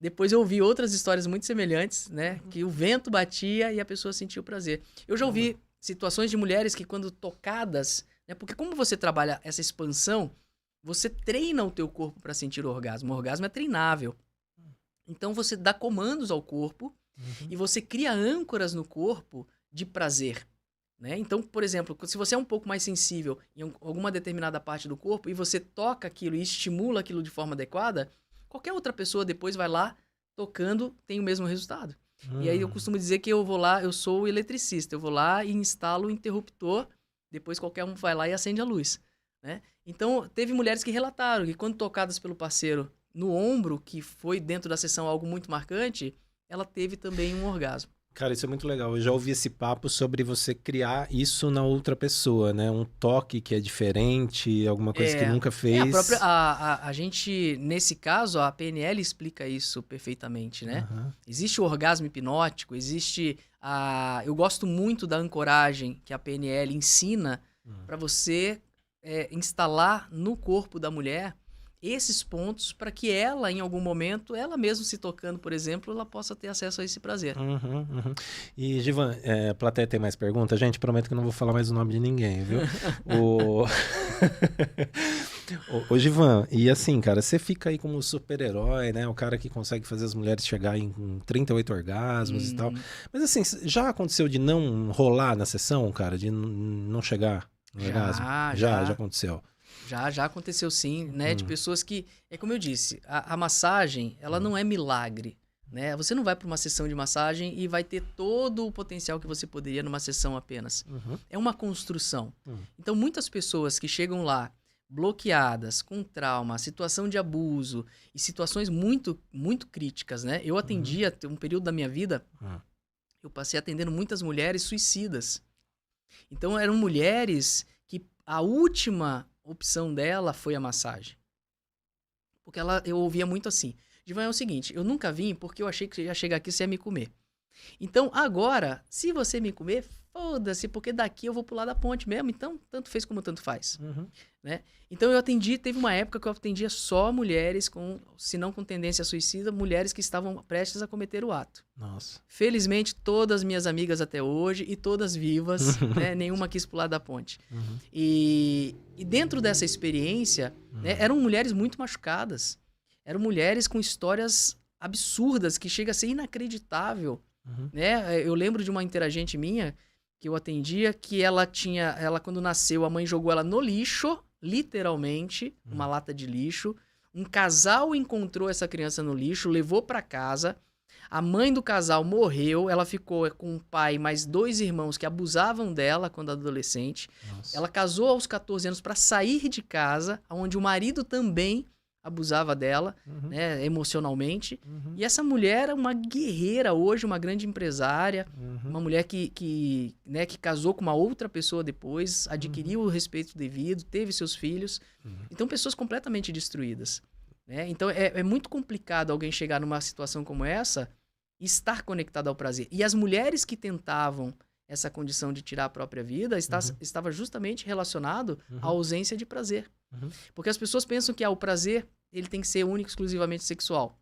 depois eu ouvi outras histórias muito semelhantes, né, que o vento batia e a pessoa sentiu prazer. Eu já ouvi situações de mulheres que quando tocadas, né, porque como você trabalha essa expansão, você treina o teu corpo para sentir o orgasmo. O orgasmo é treinável. Então você dá comandos ao corpo e você cria âncoras no corpo de prazer, né? Então, por exemplo, se você é um pouco mais sensível em alguma determinada parte do corpo e você toca aquilo e estimula aquilo de forma adequada, qualquer outra pessoa depois vai lá tocando, tem o mesmo resultado. E aí eu costumo dizer que eu vou lá, eu sou o eletricista, eu vou lá e instalo o interruptor, depois qualquer um vai lá e acende a luz, né? Então, teve mulheres que relataram que quando tocadas pelo parceiro no ombro, que foi dentro da sessão algo muito marcante, ela teve também um orgasmo. Cara, isso é muito legal. Eu já ouvi esse papo sobre você criar isso na outra pessoa, né? Um toque que é diferente, alguma coisa que nunca fez. A gente, nesse caso, a PNL explica isso perfeitamente, né? Existe o orgasmo hipnótico, existe eu gosto muito da ancoragem que a PNL ensina para você instalar no corpo da mulher esses pontos para que ela, em algum momento, ela mesma se tocando, por exemplo, ela possa ter acesso a esse prazer. E, Givan, a plateia tem mais perguntas? Gente, prometo que não vou falar mais o nome de ninguém, viu? Ô, Givan, e assim, cara, você fica aí como super-herói, né? O cara que consegue fazer as mulheres chegar em 38 orgasmos e tal. Mas assim, já aconteceu de não rolar na sessão, cara? De não chegar no orgasmo? Já aconteceu. Já aconteceu sim, né? De pessoas que... É como eu disse, a massagem, ela não é milagre, né? Você não vai para uma sessão de massagem e vai ter todo o potencial que você poderia numa sessão apenas. É uma construção. Então, muitas pessoas que chegam lá bloqueadas, com trauma, situação de abuso e situações muito, muito críticas, né? Eu atendia, um período da minha vida, eu passei atendendo muitas mulheres suicidas. Então, eram mulheres que a última opção dela foi a massagem. Porque eu ouvia muito assim, Givan, é o seguinte, eu nunca vim porque eu achei que você ia chegar aqui e você ia me comer. Então, agora, se você me comer, foda-se, porque daqui eu vou pular da ponte mesmo, então tanto fez como tanto faz. Né? Então teve uma época que eu atendia só mulheres se não com tendência suicida, mulheres que estavam prestes a cometer o ato. Nossa. Felizmente, todas minhas amigas até hoje, e todas vivas, né? Nenhuma quis pular da ponte. E dentro dessa experiência, né, eram mulheres muito machucadas, eram mulheres com histórias absurdas, que chega a ser inacreditável. Né? Eu lembro de uma interagente minha, que eu atendia, que ela quando nasceu, a mãe jogou ela no lixo, literalmente, uma lata de lixo. Um casal encontrou essa criança no lixo, levou para casa. A mãe do casal morreu, ela ficou com o pai e mais 2 irmãos que abusavam dela quando adolescente. Nossa. Ela casou aos 14 anos para sair de casa, onde o marido também abusava dela, né, emocionalmente. E essa mulher é uma guerreira hoje, uma grande empresária, uma mulher que casou com uma outra pessoa depois, adquiriu o respeito devido, teve seus filhos. Então, pessoas completamente destruídas. Né? Então, é muito complicado alguém chegar numa situação como essa e estar conectado ao prazer. E as mulheres que tentavam essa condição de tirar a própria vida estava justamente relacionado à ausência de prazer. Porque as pessoas pensam que o prazer ele tem que ser único, exclusivamente sexual.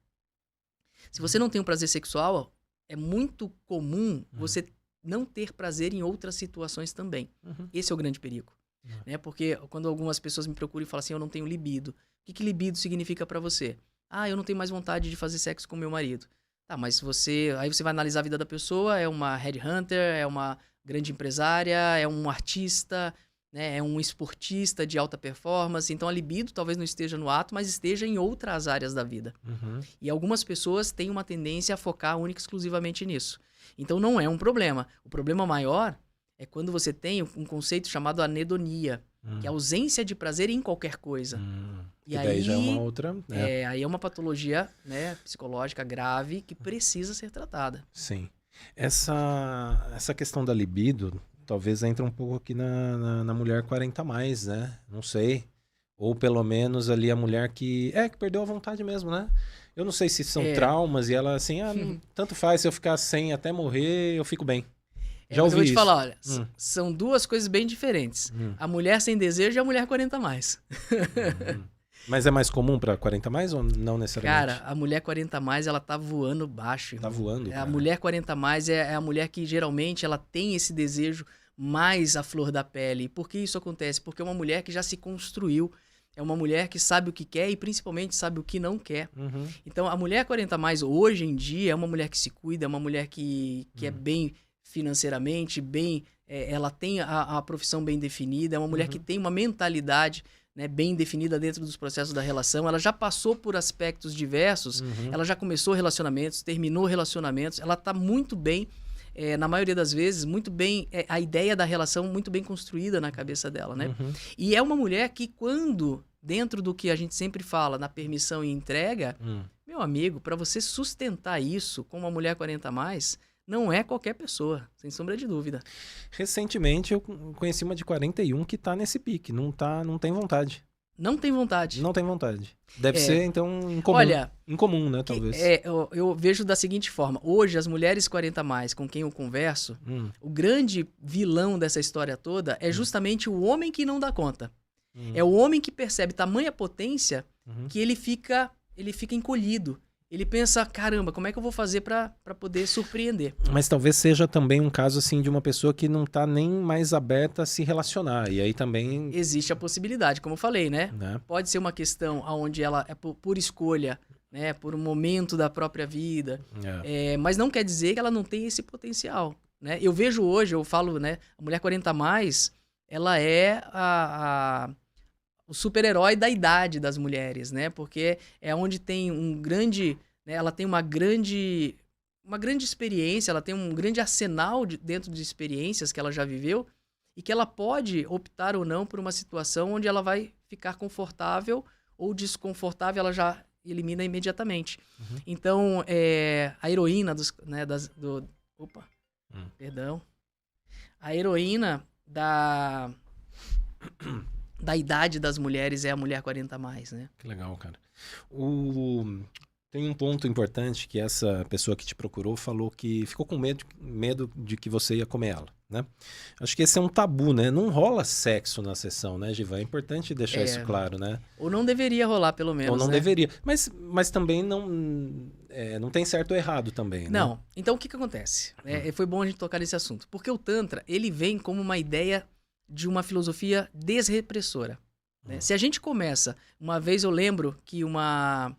Se você não tem um prazer sexual, é muito comum você não ter prazer em outras situações também. Esse é o grande perigo. né? Porque quando algumas pessoas me procuram e falam assim, eu não tenho libido. O que libido significa pra você? Ah, eu não tenho mais vontade de fazer sexo com meu marido. Tá, mas aí você vai analisar a vida da pessoa, é uma headhunter, é uma grande empresária, é um artista, né, é um esportista de alta performance. Então a libido talvez não esteja no ato, mas esteja em outras áreas da vida. E algumas pessoas têm uma tendência a focar única e exclusivamente nisso. Então não é um problema. O problema maior é quando você tem um conceito chamado anedonia, que é a ausência de prazer em qualquer coisa. E aí já é uma outra... aí é uma patologia, né, psicológica grave que precisa ser tratada. Sim. Essa questão da libido talvez entre um pouco aqui na mulher 40 a mais, né? Não sei. Ou pelo menos ali a mulher que perdeu a vontade mesmo, né? Eu não sei se são traumas e ela assim, tanto faz, se eu ficar sem até morrer, eu fico bem. Já ouvi eu vou te isso. falar, olha, são duas coisas bem diferentes. A mulher sem desejo e a mulher 40 a mais. Mas é mais comum para 40 a mais ou não necessariamente? Cara, a mulher 40 a mais, ela tá voando baixo. Tá voando, cara. A mulher 40 a mais é a mulher que geralmente ela tem esse desejo mais à flor da pele. Por que isso acontece? Porque é uma mulher que já se construiu. É uma mulher que sabe o que quer e principalmente sabe o que não quer. Então, a mulher 40 a mais hoje em dia é uma mulher que se cuida, é uma mulher que é bem financeiramente, ela tem a profissão bem definida, é uma mulher que tem uma mentalidade, né, bem definida dentro dos processos da relação. Ela já passou por aspectos diversos, ela já começou relacionamentos, terminou relacionamentos, ela está muito bem, na maioria das vezes, muito bem, a ideia da relação muito bem construída na cabeça dela, né? E é uma mulher que quando, dentro do que a gente sempre fala, na permissão e entrega, meu amigo, para você sustentar isso com uma mulher 40 a mais, não é qualquer pessoa, sem sombra de dúvida. Recentemente eu conheci uma de 41 que tá nesse pique, não tem vontade. Não tem vontade. Não tem vontade. Deve ser, então, incomum. Olha, incomum, né, talvez. Eu vejo da seguinte forma. Hoje, as mulheres 40 a mais com quem eu converso, o grande vilão dessa história toda é justamente o homem que não dá conta. É o homem que percebe tamanha potência que ele fica encolhido. Ele pensa, caramba, como é que eu vou fazer pra poder surpreender? Mas talvez seja também um caso assim de uma pessoa que não tá nem mais aberta a se relacionar. E aí também... Existe a possibilidade, como eu falei, né? Pode ser uma questão onde ela é por escolha, né? Por um momento da própria vida. Mas não quer dizer que ela não tem esse potencial, né? Eu vejo hoje, eu falo, né? A mulher 40 a mais, ela é o super-herói da idade das mulheres, né? Porque é onde tem um grande... Né? Ela tem uma grande experiência, ela tem um grande arsenal dentro de experiências que ela já viveu e que ela pode optar ou não por uma situação onde ela vai ficar confortável ou desconfortável, ela já elimina imediatamente. Então, a heroína a heroína da idade das mulheres é a mulher 40 a mais, né? Que legal, cara. Tem um ponto importante que essa pessoa que te procurou falou que ficou com medo de que você ia comer ela, né? Acho que esse é um tabu, né? Não rola sexo na sessão, né, Givan? É importante deixar isso claro, né? Ou não deveria rolar, pelo menos, Ou não deveria. Mas também não tem certo ou errado também, né? Não. Então, o que acontece? Foi bom a gente tocar nesse assunto. Porque o Tantra, ele vem como uma ideia de uma filosofia desrepressora. Né? Se a gente começa... Uma vez eu lembro que uma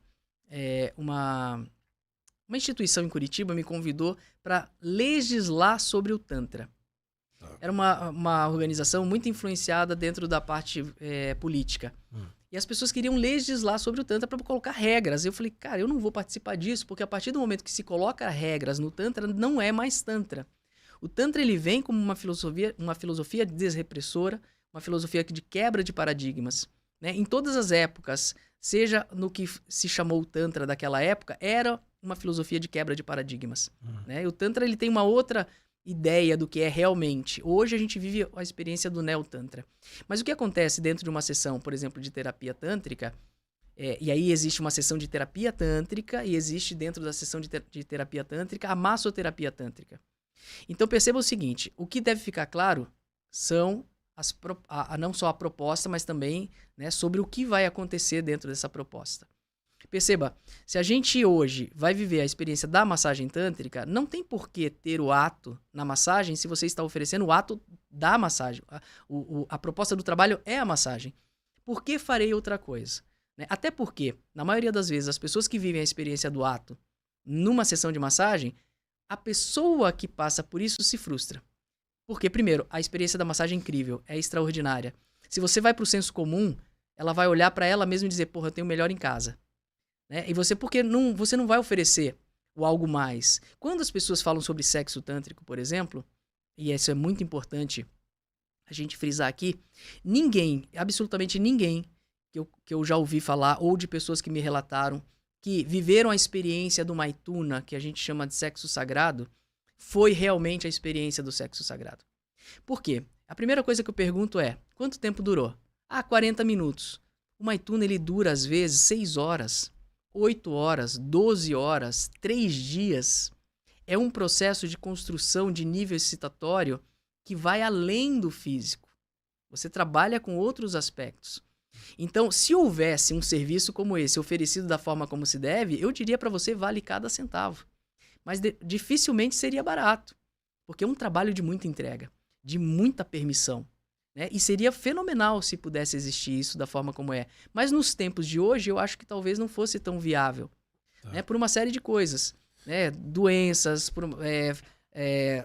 instituição em Curitiba me convidou para legislar sobre o Tantra. Era uma organização muito influenciada dentro da parte política. E as pessoas queriam legislar sobre o Tantra para colocar regras. Eu falei, cara, eu não vou participar disso, porque a partir do momento que se coloca regras no Tantra, não é mais Tantra. O Tantra ele vem como uma filosofia desrepressora, uma filosofia de quebra de paradigmas. Né? Em todas as épocas, seja no que se chamou o Tantra daquela época, era uma filosofia de quebra de paradigmas. Né? E o Tantra ele tem uma outra ideia do que é realmente. Hoje a gente vive a experiência do Neo-Tantra. Mas o que acontece dentro de uma sessão, por exemplo, de terapia tântrica, e aí existe uma sessão de terapia tântrica e existe dentro da sessão de terapia tântrica a massoterapia tântrica. Então perceba o seguinte, o que deve ficar claro são não só a proposta, mas também, né, sobre o que vai acontecer dentro dessa proposta. Perceba, se a gente hoje vai viver a experiência da massagem tântrica, não tem por que ter o ato na massagem se você está oferecendo o ato da massagem. A proposta do trabalho é a massagem. Por que farei outra coisa? Né? Até porque, na maioria das vezes, as pessoas que vivem a experiência do ato numa sessão de massagem, a pessoa que passa por isso se frustra. Porque, primeiro, a experiência da massagem é incrível, é extraordinária. Se você vai pro senso comum, ela vai olhar para ela mesma e dizer, porra, eu tenho o melhor em casa. Né? E você, porque você não vai oferecer o algo mais. Quando as pessoas falam sobre sexo tântrico, por exemplo, e isso é muito importante a gente frisar aqui, ninguém, absolutamente ninguém que eu já ouvi falar, ou de pessoas que me relataram, que viveram a experiência do Maituna, que a gente chama de sexo sagrado, foi realmente a experiência do sexo sagrado. Por quê? A primeira coisa que eu pergunto é, quanto tempo durou? 40 minutos. O Maituna, ele dura, às vezes, 6 horas, 8 horas, 12 horas, 3 dias. É um processo de construção de nível excitatório que vai além do físico. Você trabalha com outros aspectos. Então, se houvesse um serviço como esse, oferecido da forma como se deve, eu diria para você, vale cada centavo. Mas dificilmente seria barato, porque é um trabalho de muita entrega, de muita permissão. Né? E seria fenomenal se pudesse existir isso da forma como é. Mas nos tempos de hoje, eu acho que talvez não fosse tão viável. Né? Por uma série de coisas. Né? Doenças,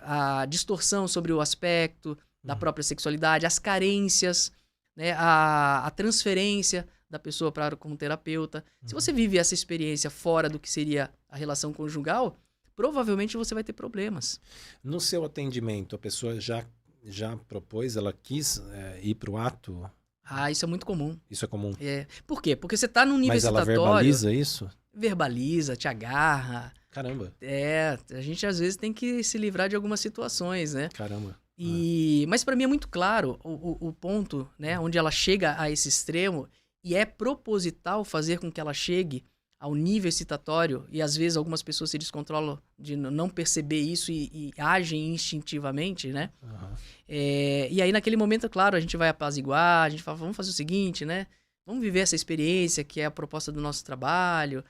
a distorção sobre o aspecto da própria sexualidade, as carências, né? A transferência da pessoa para como terapeuta. Se você vive essa experiência fora do que seria a relação conjugal, provavelmente você vai ter problemas. No seu atendimento, a pessoa já propôs, ela quis ir para o ato? Isso é muito comum. Isso é comum? Por quê? Porque você está num nível excitatório... Mas ela verbaliza isso? Verbaliza, te agarra. Caramba. A gente às vezes tem que se livrar de algumas situações, né? Caramba. Mas para mim é muito claro o ponto, né, onde ela chega a esse extremo, e é proposital fazer com que ela chegue ao nível excitatório, e às vezes algumas pessoas se descontrolam de não perceber isso e agem instintivamente, né? E aí naquele momento, claro, a gente vai apaziguar, a gente fala, vamos fazer o seguinte, né? Vamos viver essa experiência que é a proposta do nosso trabalho,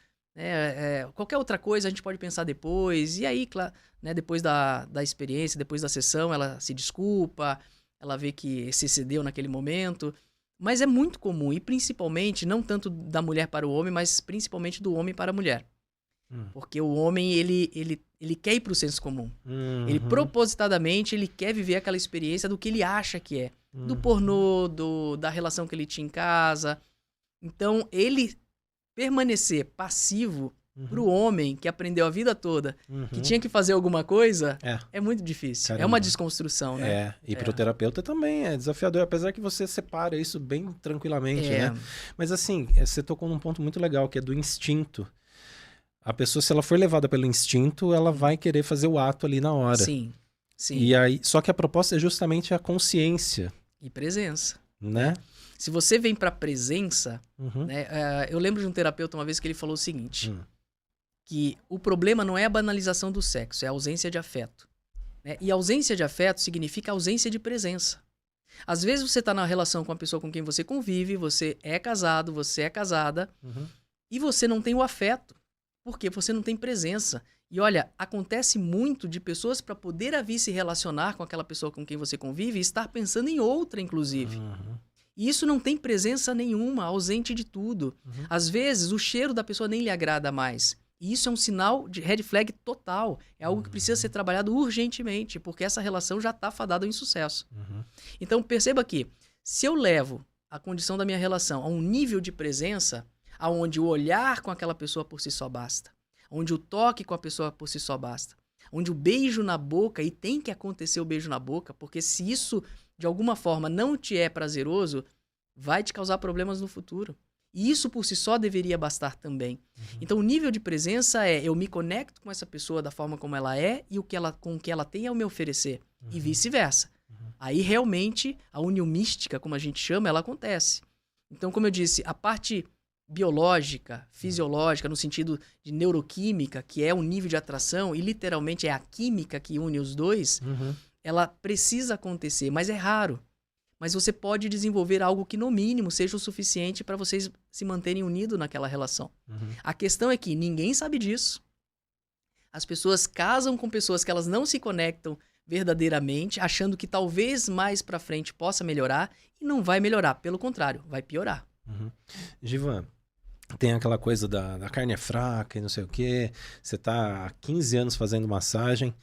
qualquer outra coisa a gente pode pensar depois. E aí, claro, né, depois da experiência, depois da sessão, ela se desculpa, ela vê que se excedeu naquele momento. Mas é muito comum, e principalmente, não tanto da mulher para o homem, mas principalmente do homem para a mulher. Porque o homem, ele quer ir para o senso comum. Ele propositadamente, ele quer viver aquela experiência do que ele acha que é. Do pornô, da relação que ele tinha em casa. Então, ele permanecer passivo pro homem que aprendeu a vida toda, que tinha que fazer alguma coisa, é muito difícil. Caramba. É uma desconstrução, né? E pro terapeuta também é desafiador, apesar que você separa isso bem tranquilamente, né? Mas assim, você tocou num ponto muito legal, que é do instinto. A pessoa, se ela for levada pelo instinto, ela vai querer fazer o ato ali na hora. Sim. E aí, só que a proposta é justamente a consciência. E presença. Né? Se você vem pra presença, né? Eu lembro de um terapeuta uma vez que ele falou o seguinte, que o problema não é a banalização do sexo, é a ausência de afeto. Né? E ausência de afeto significa ausência de presença. Às vezes você tá na relação com a pessoa com quem você convive, você é casado, você é casada, e você não tem o afeto, porque você não tem presença. E olha, acontece muito de pessoas para poder vir se relacionar com aquela pessoa com quem você convive e estar pensando em outra, inclusive. E isso não tem presença nenhuma, ausente de tudo. Às vezes, o cheiro da pessoa nem lhe agrada mais. E isso é um sinal de red flag total. É algo que precisa ser trabalhado urgentemente, porque essa relação já está fadada ao insucesso. Então, perceba que, se eu levo a condição da minha relação a um nível de presença, onde o olhar com aquela pessoa por si só basta, onde o toque com a pessoa por si só basta, onde o beijo na boca, e tem que acontecer o beijo na boca, porque se isso, de alguma forma, não te é prazeroso, vai te causar problemas no futuro. E isso por si só deveria bastar também. Então o nível de presença é eu me conecto com essa pessoa da forma como ela é e com o que ela tem a me oferecer. E vice-versa. Aí realmente a união mística, como a gente chama, ela acontece. Então, como eu disse, a parte biológica, fisiológica, no sentido de neuroquímica, que é o nível de atração, e literalmente é a química que une os dois, ela precisa acontecer, mas é raro. Mas você pode desenvolver algo que, no mínimo, seja o suficiente para vocês se manterem unidos naquela relação. A questão é que ninguém sabe disso. As pessoas casam com pessoas que elas não se conectam verdadeiramente, achando que talvez mais pra frente possa melhorar, e não vai melhorar, pelo contrário, vai piorar. Givan, tem aquela coisa da carne é fraca e não sei o quê, você tá há 15 anos fazendo massagem,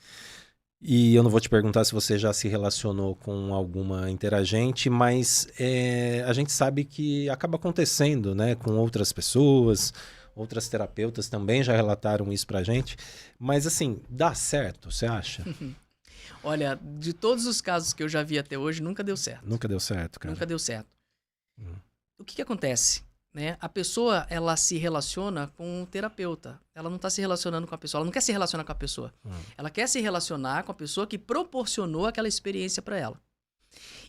e eu não vou te perguntar se você já se relacionou com alguma interagente, mas a gente sabe que acaba acontecendo, né, com outras pessoas, outras terapeutas também já relataram isso pra gente, mas assim, dá certo, você acha? Olha, de todos os casos que eu já vi até hoje, nunca deu certo. Nunca deu certo, cara. Nunca deu certo. O que acontece? Né? A pessoa, ela se relaciona com o terapeuta. Ela não está se relacionando com a pessoa. Ela não quer se relacionar com a pessoa. Ela quer se relacionar com a pessoa que proporcionou aquela experiência para ela.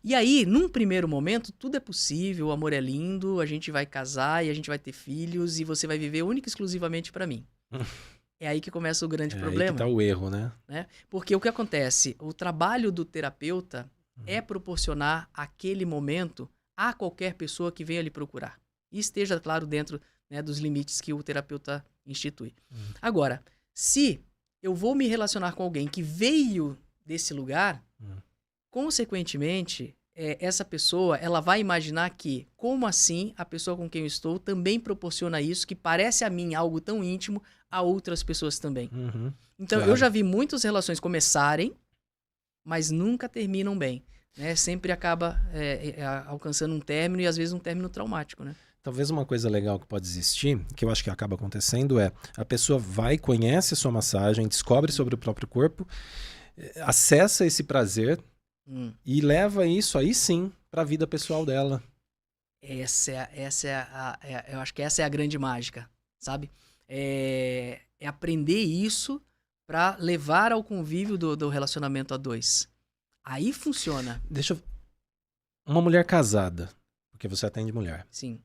E aí, num primeiro momento, tudo é possível, o amor é lindo, a gente vai casar e a gente vai ter filhos e você vai viver única e exclusivamente para mim. É aí que começa o grande problema. Aí que tá o erro, né? Porque o que acontece? O trabalho do terapeuta é proporcionar aquele momento a qualquer pessoa que venha lhe procurar. E esteja, claro, dentro, né, dos limites que o terapeuta institui. Agora, se eu vou me relacionar com alguém que veio desse lugar, consequentemente, essa pessoa ela vai imaginar que, como assim, a pessoa com quem eu estou também proporciona isso, que parece a mim algo tão íntimo, a outras pessoas também. Então, claro. Eu já vi muitas relações começarem, mas nunca terminam bem. Né? Sempre acaba alcançando um término e, às vezes, um término traumático, né? Talvez uma coisa legal que pode existir, que eu acho que acaba acontecendo, é a pessoa vai, conhece a sua massagem, descobre sobre o próprio corpo, acessa esse prazer e leva isso aí sim para a vida pessoal dela. Eu acho que essa é a grande mágica, sabe? É aprender isso para levar ao convívio do relacionamento a dois. Aí funciona. Uma mulher casada, porque você atende mulher. Sim.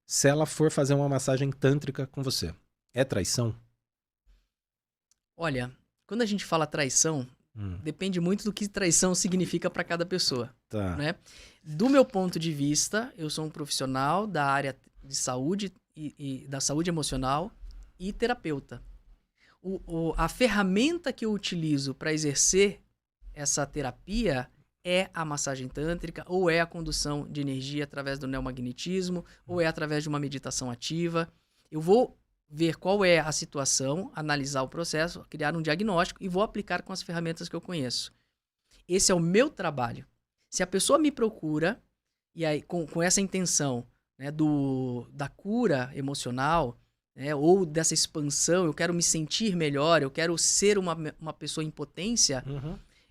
Se ela for fazer uma massagem tântrica com você, é traição? Olha, quando a gente fala traição, depende muito do que traição significa para cada pessoa. Tá. Né? Do meu ponto de vista, eu sou um profissional da área de saúde e da saúde emocional e terapeuta. A ferramenta que eu utilizo para exercer essa terapia é a massagem tântrica, ou é a condução de energia através do neomagnetismo, ou é através de uma meditação ativa. Eu vou ver qual é a situação, analisar o processo, criar um diagnóstico e vou aplicar com as ferramentas que eu conheço. Esse é o meu trabalho. Se a pessoa me procura, e aí com essa intenção, né, da cura emocional, né, ou dessa expansão, eu quero me sentir melhor, eu quero ser uma pessoa em potência...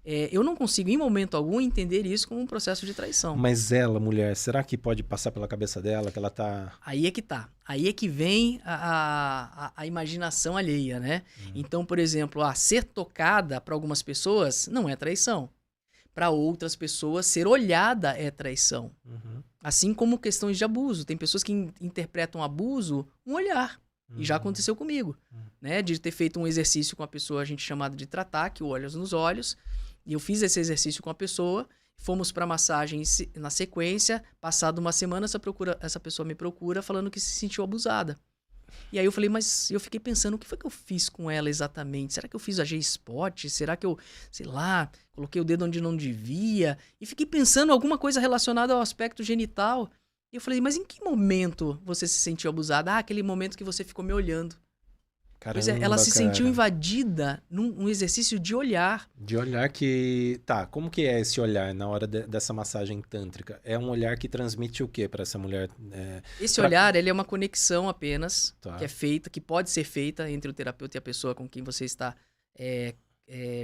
eu não consigo, em momento algum, entender isso como um processo de traição. Mas ela, mulher, será que pode passar pela cabeça dela que ela tá... Aí é que tá. Aí é que vem a imaginação alheia, né? Então, por exemplo, ser tocada para algumas pessoas não é traição. Para outras pessoas, ser olhada é traição. Assim como questões de abuso. Tem pessoas que interpretam abuso um olhar. E já aconteceu comigo. Né? De ter feito um exercício com a pessoa, a gente chamado de trataque, olhos nos olhos. E eu fiz esse exercício com a pessoa, fomos para massagem na sequência, passado uma semana essa pessoa me procura falando que se sentiu abusada. E aí eu falei, mas eu fiquei pensando, o que foi que eu fiz com ela exatamente? Será que eu fiz a G-spot? Será que eu, sei lá, coloquei o dedo onde não devia? E fiquei pensando alguma coisa relacionada ao aspecto genital. E eu falei, mas em que momento você se sentiu abusada? Aquele momento que você ficou me olhando. Caramba, ela se sentiu invadida num exercício de olhar. De olhar que... Tá, como que é esse olhar na hora dessa massagem tântrica? É um olhar que transmite o quê para essa mulher? Esse olhar, ele é uma conexão apenas, que é feita, que pode ser feita entre o terapeuta e a pessoa com quem você está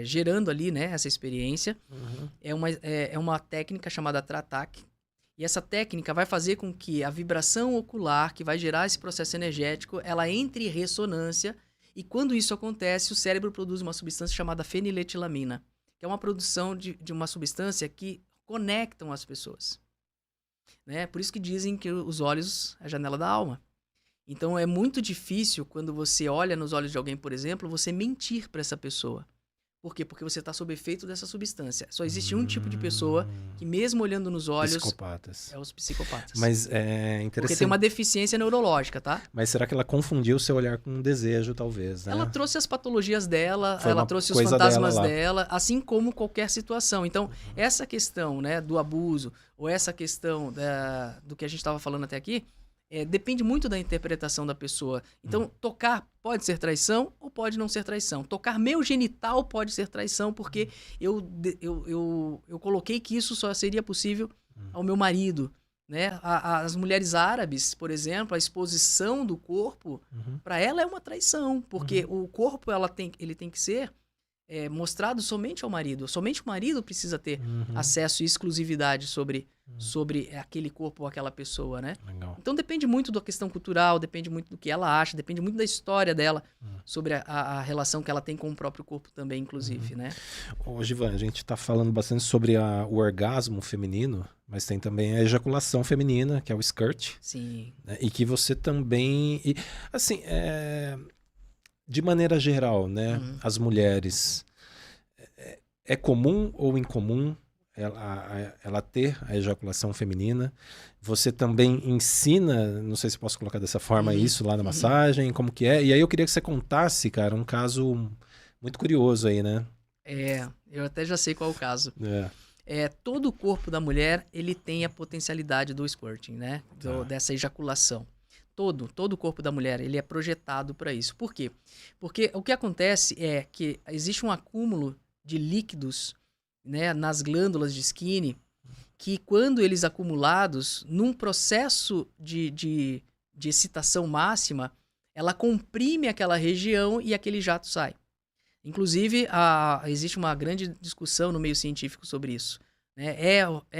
gerando ali, né, essa experiência. É uma técnica chamada Tratak. E essa técnica vai fazer com que a vibração ocular, que vai gerar esse processo energético, ela entre em ressonância. E quando isso acontece, o cérebro produz uma substância chamada feniletilamina, que é uma produção de uma substância que conectam as pessoas. Né? Por isso que dizem que os olhos é a janela da alma. Então é muito difícil, quando você olha nos olhos de alguém, por exemplo, você mentir para essa pessoa. Por quê? Porque você está sob efeito dessa substância. Só existe um tipo de pessoa que, mesmo olhando nos olhos... Psicopatas. É os psicopatas. Mas é interessante. Porque tem uma deficiência neurológica, tá? Mas será que ela confundiu o seu olhar com um desejo, talvez, né? Ela trouxe as patologias dela, Foi ela uma trouxe os coisa fantasmas dela lá. dela, assim como qualquer situação. Então, essa questão, né, do abuso, ou essa questão do que a gente estava falando até aqui, depende muito da interpretação da pessoa. Então, tocar pode ser traição ou pode não ser traição. Tocar meu genital pode ser traição, porque eu coloquei que isso só seria possível ao meu marido. Né? As mulheres árabes, por exemplo, a exposição do corpo, para ela é uma traição, porque o corpo ele tem que ser mostrado somente ao marido. Somente o marido precisa ter acesso e exclusividade sobre aquele corpo ou aquela pessoa, né? Legal. Então depende muito da questão cultural, depende muito do que ela acha, depende muito da história dela sobre a relação que ela tem com o próprio corpo também, inclusive, né? Ô, Givan, a gente está falando bastante sobre o orgasmo feminino, mas tem também a ejaculação feminina, que é o squirt. Sim. Né? E que você também... assim, de maneira geral, né? As mulheres... É comum ou incomum ela ter a ejaculação feminina? Você também ensina, não sei se posso colocar dessa forma, isso lá na massagem, como que é? E aí eu queria que você contasse, cara, um caso muito curioso aí, né? Eu até já sei qual é o caso. É. Todo o corpo da mulher, ele tem a potencialidade do squirting, né? Dessa ejaculação. Todo o corpo da mulher, ele é projetado para isso. Por quê? Porque o que acontece é que existe um acúmulo de líquidos, né, nas glândulas de Skinny, que quando eles acumulados, num processo de excitação máxima, ela comprime aquela região e aquele jato sai. Inclusive, existe uma grande discussão no meio científico sobre isso. Né?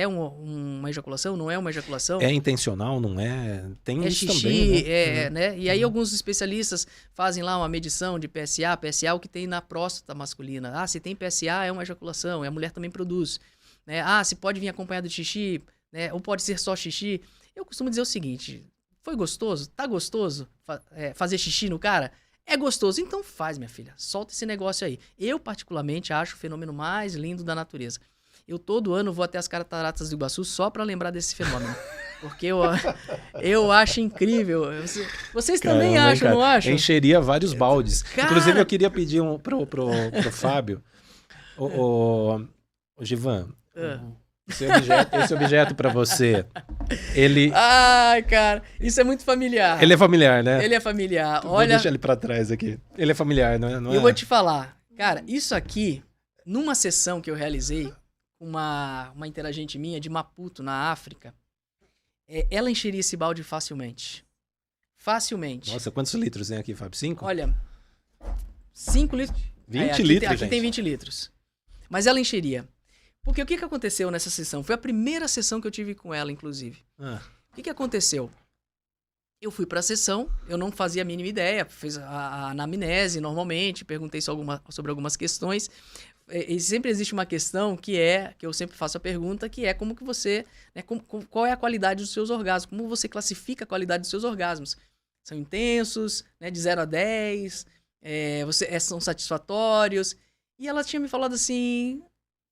Uma ejaculação? Não é uma ejaculação? É intencional, não é? Tem isso xixi, também, né? né? E aí alguns especialistas fazem lá uma medição de PSA. PSA é o que tem na próstata masculina. Se tem PSA, é uma ejaculação. E a mulher também produz. Né? Se pode vir acompanhado de xixi, né? Ou pode ser só xixi. Eu costumo dizer o seguinte, foi gostoso? Tá gostoso fazer xixi no cara? É gostoso, então faz, minha filha. Solta esse negócio aí. Eu, particularmente, acho o fenômeno mais lindo da natureza. Eu todo ano vou até as Cataratas do Iguaçu só para lembrar desse fenômeno. Porque eu acho incrível. Vocês também acham, não acham? Encheria vários baldes. Cara... Inclusive, eu queria pedir pro Fábio. O Givan, esse objeto para você, ele... Ai, cara, isso é muito familiar. Ele é familiar, né? Ele é familiar. Vou deixar ele para trás aqui. Ele é familiar, não é? Eu vou te falar. Cara, isso aqui, numa sessão que eu realizei, uma interagente minha de Maputo, na África, ela encheria esse balde facilmente. Facilmente. Nossa, quantos litros tem aqui, Fábio? 5? Olha, 5 litros. 20 litros, aqui tem 20 litros. Mas ela encheria. Porque o que aconteceu nessa sessão? Foi a primeira sessão que eu tive com ela, inclusive. O que aconteceu? Eu fui pra sessão, eu não fazia a mínima ideia, fiz a anamnese normalmente, perguntei sobre algumas questões. E sempre existe uma questão que eu sempre faço a pergunta, que é como que você, né, qual é a qualidade dos seus orgasmos, como você classifica a qualidade dos seus orgasmos. São intensos, né, de 0 a 10, são satisfatórios. E ela tinha me falado assim,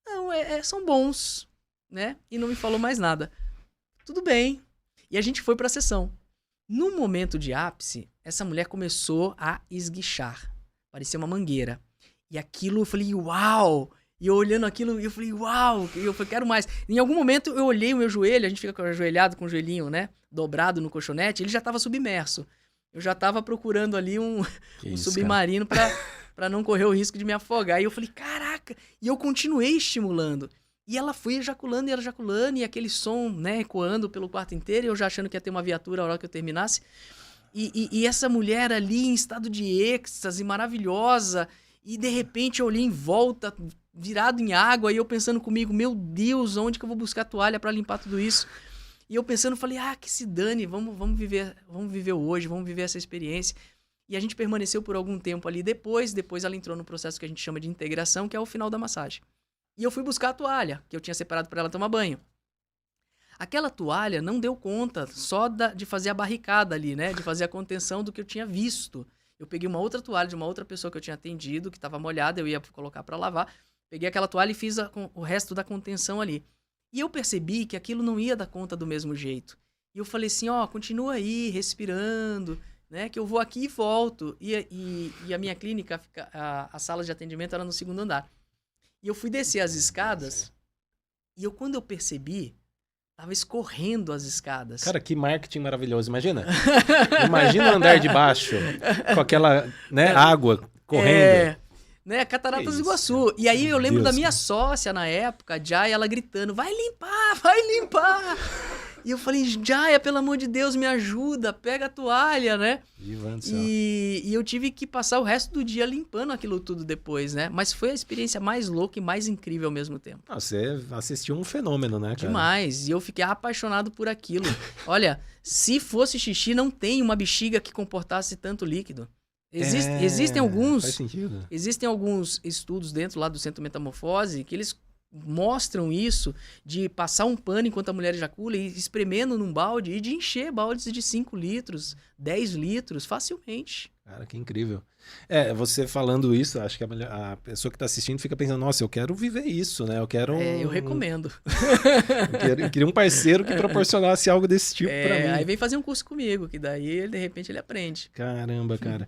não, são bons, né, e não me falou mais nada. Tudo bem. E a gente foi pra sessão. No momento de ápice, essa mulher começou a esguichar. Parecia uma mangueira. E aquilo, eu falei, uau! E eu olhando aquilo, eu falei, uau! E eu falei, quero mais. Em algum momento, eu olhei o meu joelho, a gente fica ajoelhado com o joelhinho, né? Dobrado no colchonete, ele já estava submerso. Eu já estava procurando ali um submarino para não correr o risco de me afogar. E eu falei, caraca! E eu continuei estimulando. E ela foi ejaculando, e aquele som, né, ecoando pelo quarto inteiro, e eu já achando que ia ter uma viatura a hora que eu terminasse. E essa mulher ali em estado de êxtase, maravilhosa. E de repente eu olhei em volta, virado em água, e eu pensando comigo, meu Deus, onde que eu vou buscar toalha para limpar tudo isso? E eu pensando, falei, que se dane, vamos viver hoje, vamos viver essa experiência. E a gente permaneceu por algum tempo ali. Depois ela entrou no processo que a gente chama de integração, que é o final da massagem. E eu fui buscar a toalha, que eu tinha separado para ela tomar banho. Aquela toalha não deu conta só de fazer a barricada ali, né? De fazer a contenção do que eu tinha visto. Eu peguei uma outra toalha de uma outra pessoa que eu tinha atendido, que estava molhada, eu ia colocar para lavar. Peguei aquela toalha e fiz o resto da contenção ali. E eu percebi que aquilo não ia dar conta do mesmo jeito. E eu falei assim, continua aí, respirando, né? Que eu vou aqui e volto. E a minha clínica, a sala de atendimento era no 2º andar. E eu fui descer as escadas e quando eu percebi, tava escorrendo as escadas. Cara, que marketing maravilhoso. Imagina. Imagina o andar de baixo com aquela, né, água correndo. Né, Cataratas do Iguaçu. E aí eu lembro da minha sócia na época, a Jai, ela gritando, vai limpar, vai limpar. E eu falei, Jai, pelo amor de Deus, me ajuda, pega a toalha, né? E eu tive que passar o resto do dia limpando aquilo tudo depois, né? Mas foi a experiência mais louca e mais incrível ao mesmo tempo. Você assistiu um fenômeno, né, cara? Demais. E eu fiquei apaixonado por aquilo. Olha, se fosse xixi, não tem uma bexiga que comportasse tanto líquido. Existem alguns. Faz sentido. Existem alguns estudos dentro lá do Centro Metamorfose que eles mostram isso de passar um pano enquanto a mulher ejacula e espremendo num balde e de encher baldes de 5 litros, 10 litros, facilmente. Cara, que incrível. Você falando isso, acho que a pessoa que está assistindo fica pensando, nossa, eu quero viver isso, né? Eu quero... eu recomendo. Eu queria um parceiro que proporcionasse algo desse tipo para mim. Aí vem fazer um curso comigo, que daí, de repente, ele aprende. Caramba, cara.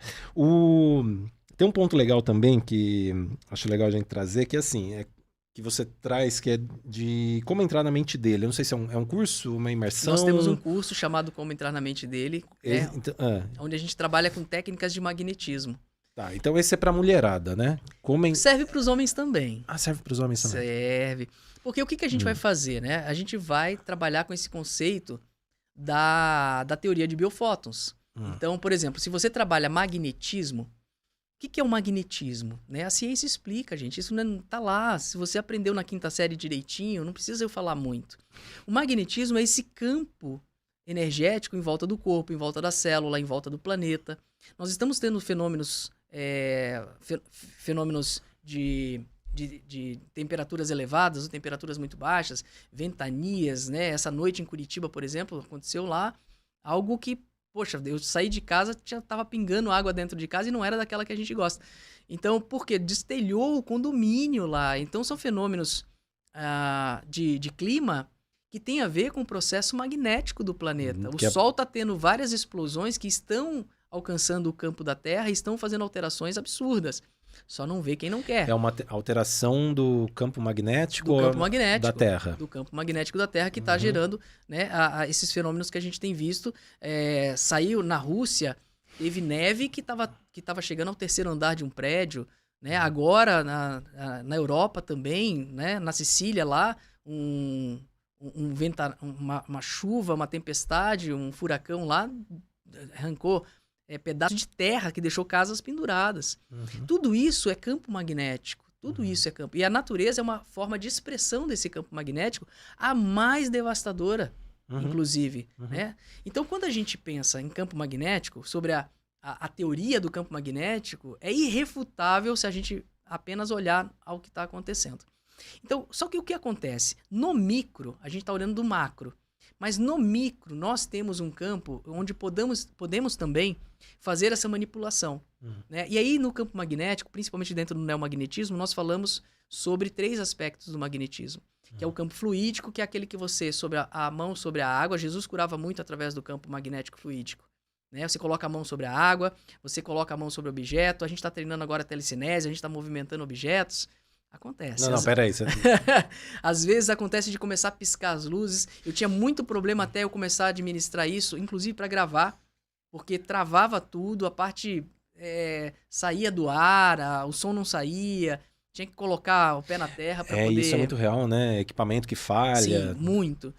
Tem um ponto legal também que acho legal a gente trazer, que assim, que você traz, que é de como entrar na mente dele. Eu não sei se é um curso, uma imersão. Nós temos um curso chamado Como Entrar na Mente Dele, onde a gente trabalha com técnicas de magnetismo. Tá, então esse é pra mulherada, né? Serve para os homens também. Serve para os homens também. Serve. Porque o que a gente vai fazer, né? A gente vai trabalhar com esse conceito da teoria de biofótons. Então, por exemplo, se você trabalha magnetismo, o que é o magnetismo? Né? A ciência explica, gente. Isso não tá lá. Se você aprendeu na 5ª série direitinho, não precisa eu falar muito. O magnetismo é esse campo energético em volta do corpo, em volta da célula, em volta do planeta. Nós estamos tendo fenômenos de temperaturas elevadas ou temperaturas muito baixas, ventanias, né? Essa noite em Curitiba, por exemplo, aconteceu lá algo que, poxa, eu saí de casa, tava pingando água dentro de casa e não era daquela que a gente gosta. Então, por quê? Destelhou o condomínio lá. Então, são fenômenos de clima que tem a ver com o processo magnético do planeta. O Sol está tendo várias explosões que estão alcançando o campo da Terra e estão fazendo alterações absurdas. Só não vê quem não quer. É uma alteração do campo magnético, da Terra. Do campo magnético da Terra que está gerando, né, esses fenômenos que a gente tem visto. Saiu na Rússia, teve neve que estava chegando ao 3º andar de um prédio. Né? Agora, na Europa também, né? Na Sicília lá, uma chuva, uma tempestade, um furacão lá, arrancou pedaço de terra que deixou casas penduradas. Tudo isso é campo magnético. Tudo isso é campo. E a natureza é uma forma de expressão desse campo magnético, a mais devastadora, inclusive. Né? Então, quando a gente pensa em campo magnético, sobre a teoria do campo magnético, é irrefutável se a gente apenas olhar ao que está acontecendo. Então, só que o que acontece? No micro, a gente está olhando do macro. Mas no micro, nós temos um campo onde podemos também fazer essa manipulação. Né? E aí, no campo magnético, principalmente dentro do neomagnetismo, nós falamos sobre 3 aspectos do magnetismo. Que é o campo fluídico, que é aquele que você, sobre a mão sobre a água, Jesus curava muito através do campo magnético fluídico. Né? Você coloca a mão sobre a água, você coloca a mão sobre o objeto, a gente está treinando agora a telecinese, a gente está movimentando objetos. Acontece. Não, peraí. Às vezes acontece de começar a piscar as luzes. Eu tinha muito problema até eu começar a administrar isso, inclusive para gravar, porque travava tudo, a parte saía do ar, o som não saía, tinha que colocar o pé na terra para poder... Isso é muito real, né? Equipamento que falha. Sim, muito.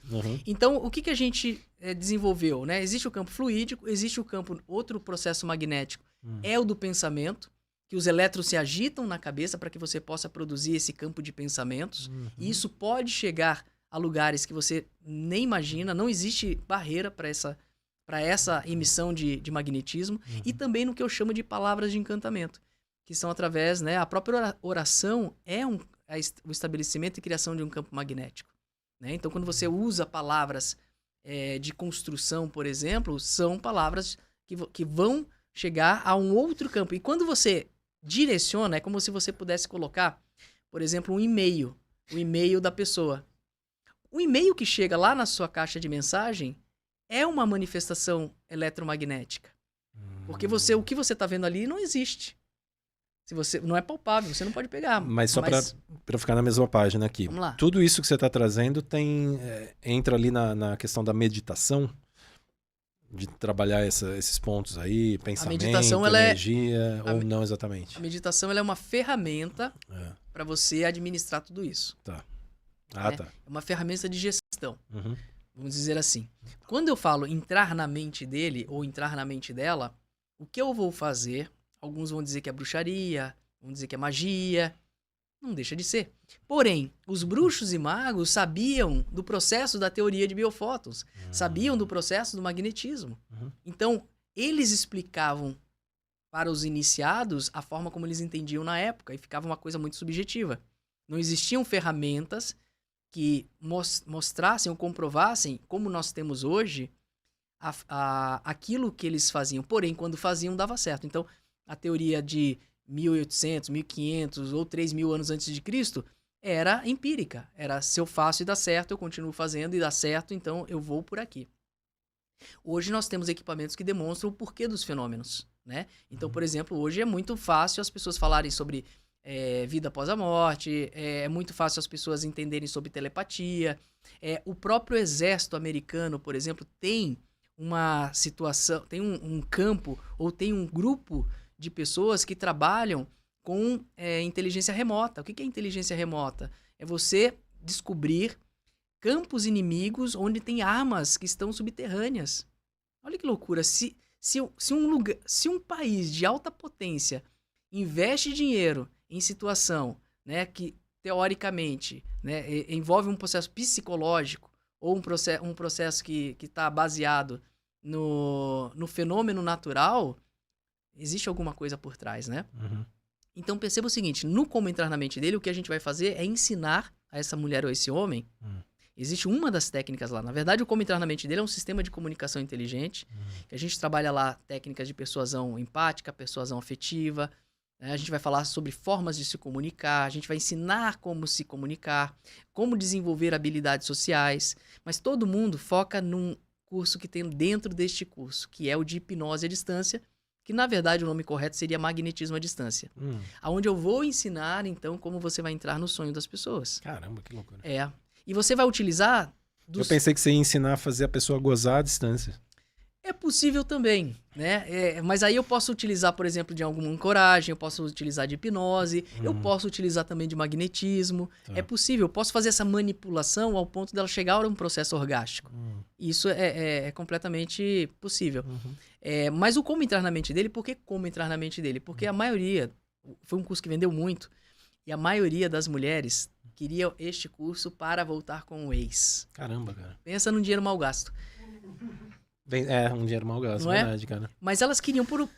Então, o que a gente desenvolveu? Né? Existe o campo fluídico, existe o campo, outro processo magnético, é o do pensamento, que os elétrons se agitam na cabeça para que você possa produzir esse campo de pensamentos. E isso pode chegar a lugares que você nem imagina, não existe barreira para essa emissão de magnetismo. E também no que eu chamo de palavras de encantamento, que são através, né, a própria oração é o estabelecimento e criação de um campo magnético. Né? Então, quando você usa palavras de construção, por exemplo, são palavras que vão chegar a um outro campo. E quando você direciona, é como se você pudesse colocar, por exemplo, um e-mail. O e-mail da pessoa. O e-mail que chega lá na sua caixa de mensagem é uma manifestação eletromagnética. Porque o que você está vendo ali não existe. Se você, não é palpável, você não pode pegar. Mas só para ficar na mesma página aqui. Vamos lá. Tudo isso que você está trazendo entra ali na questão da meditação, de trabalhar esses pontos aí, pensamento, energia, ou não exatamente? A meditação ela é uma ferramenta para você administrar tudo isso. Tá. Tá. É uma ferramenta de gestão. Vamos dizer assim. Quando eu falo entrar na mente dele ou entrar na mente dela, o que eu vou fazer? Alguns vão dizer que é bruxaria, vão dizer que é magia. Não deixa de ser. Porém, os bruxos e magos sabiam do processo da teoria de biofótons, sabiam do processo do magnetismo. Então, eles explicavam para os iniciados a forma como eles entendiam na época e ficava uma coisa muito subjetiva. Não existiam ferramentas que mostrassem ou comprovassem, como nós temos hoje, aquilo que eles faziam. Porém, quando faziam, dava certo. Então, a teoria de 1800, 1500 ou 3000 anos antes de Cristo era empírica. Era se eu faço e dá certo, eu continuo fazendo e dá certo, então eu vou por aqui. Hoje nós temos equipamentos que demonstram o porquê dos fenômenos, né? Então, por exemplo, hoje é muito fácil as pessoas falarem sobre vida após a morte, é muito fácil as pessoas entenderem sobre telepatia. O próprio exército americano, por exemplo, tem uma situação, tem um campo ou tem um grupo de pessoas que trabalham com inteligência remota. O que é inteligência remota? É você descobrir campos inimigos onde tem armas que estão subterrâneas. Olha que loucura. Se um país de alta potência investe dinheiro em situação, né, que teoricamente, né, envolve um processo psicológico ou um processo que está baseado no fenômeno natural, existe alguma coisa por trás, né? Então perceba o seguinte, no Como Entrar na Mente dele, o que a gente vai fazer é ensinar a essa mulher ou esse homem. Existe uma das técnicas lá. Na verdade, o Como Entrar na Mente dele é um sistema de comunicação inteligente. Que a gente trabalha lá técnicas de persuasão empática, persuasão afetiva. Né? A gente vai falar sobre formas de se comunicar. A gente vai ensinar como se comunicar, como desenvolver habilidades sociais. Mas todo mundo foca num curso que tem dentro deste curso, que é o de hipnose à distância, que na verdade o nome correto seria magnetismo à distância. Onde eu vou ensinar, então, como você vai entrar no sonho das pessoas. Caramba, que loucura. E você vai utilizar... Eu pensei que você ia ensinar a fazer a pessoa gozar à distância. É possível também, né? Mas aí eu posso utilizar, por exemplo, de alguma ancoragem, eu posso utilizar de hipnose, eu posso utilizar também de magnetismo. Tá. É possível, eu posso fazer essa manipulação ao ponto dela chegar a um processo orgástico. Isso é completamente possível. Mas o Como Entrar na Mente dele, por que Como Entrar na Mente dele? Porque a maioria, foi um curso que vendeu muito, e a maioria das mulheres queria este curso para voltar com o ex. Caramba, cara. Pensa num dinheiro mal gasto. Um dinheiro mal gasto, é verdade, cara. Mas elas queriam por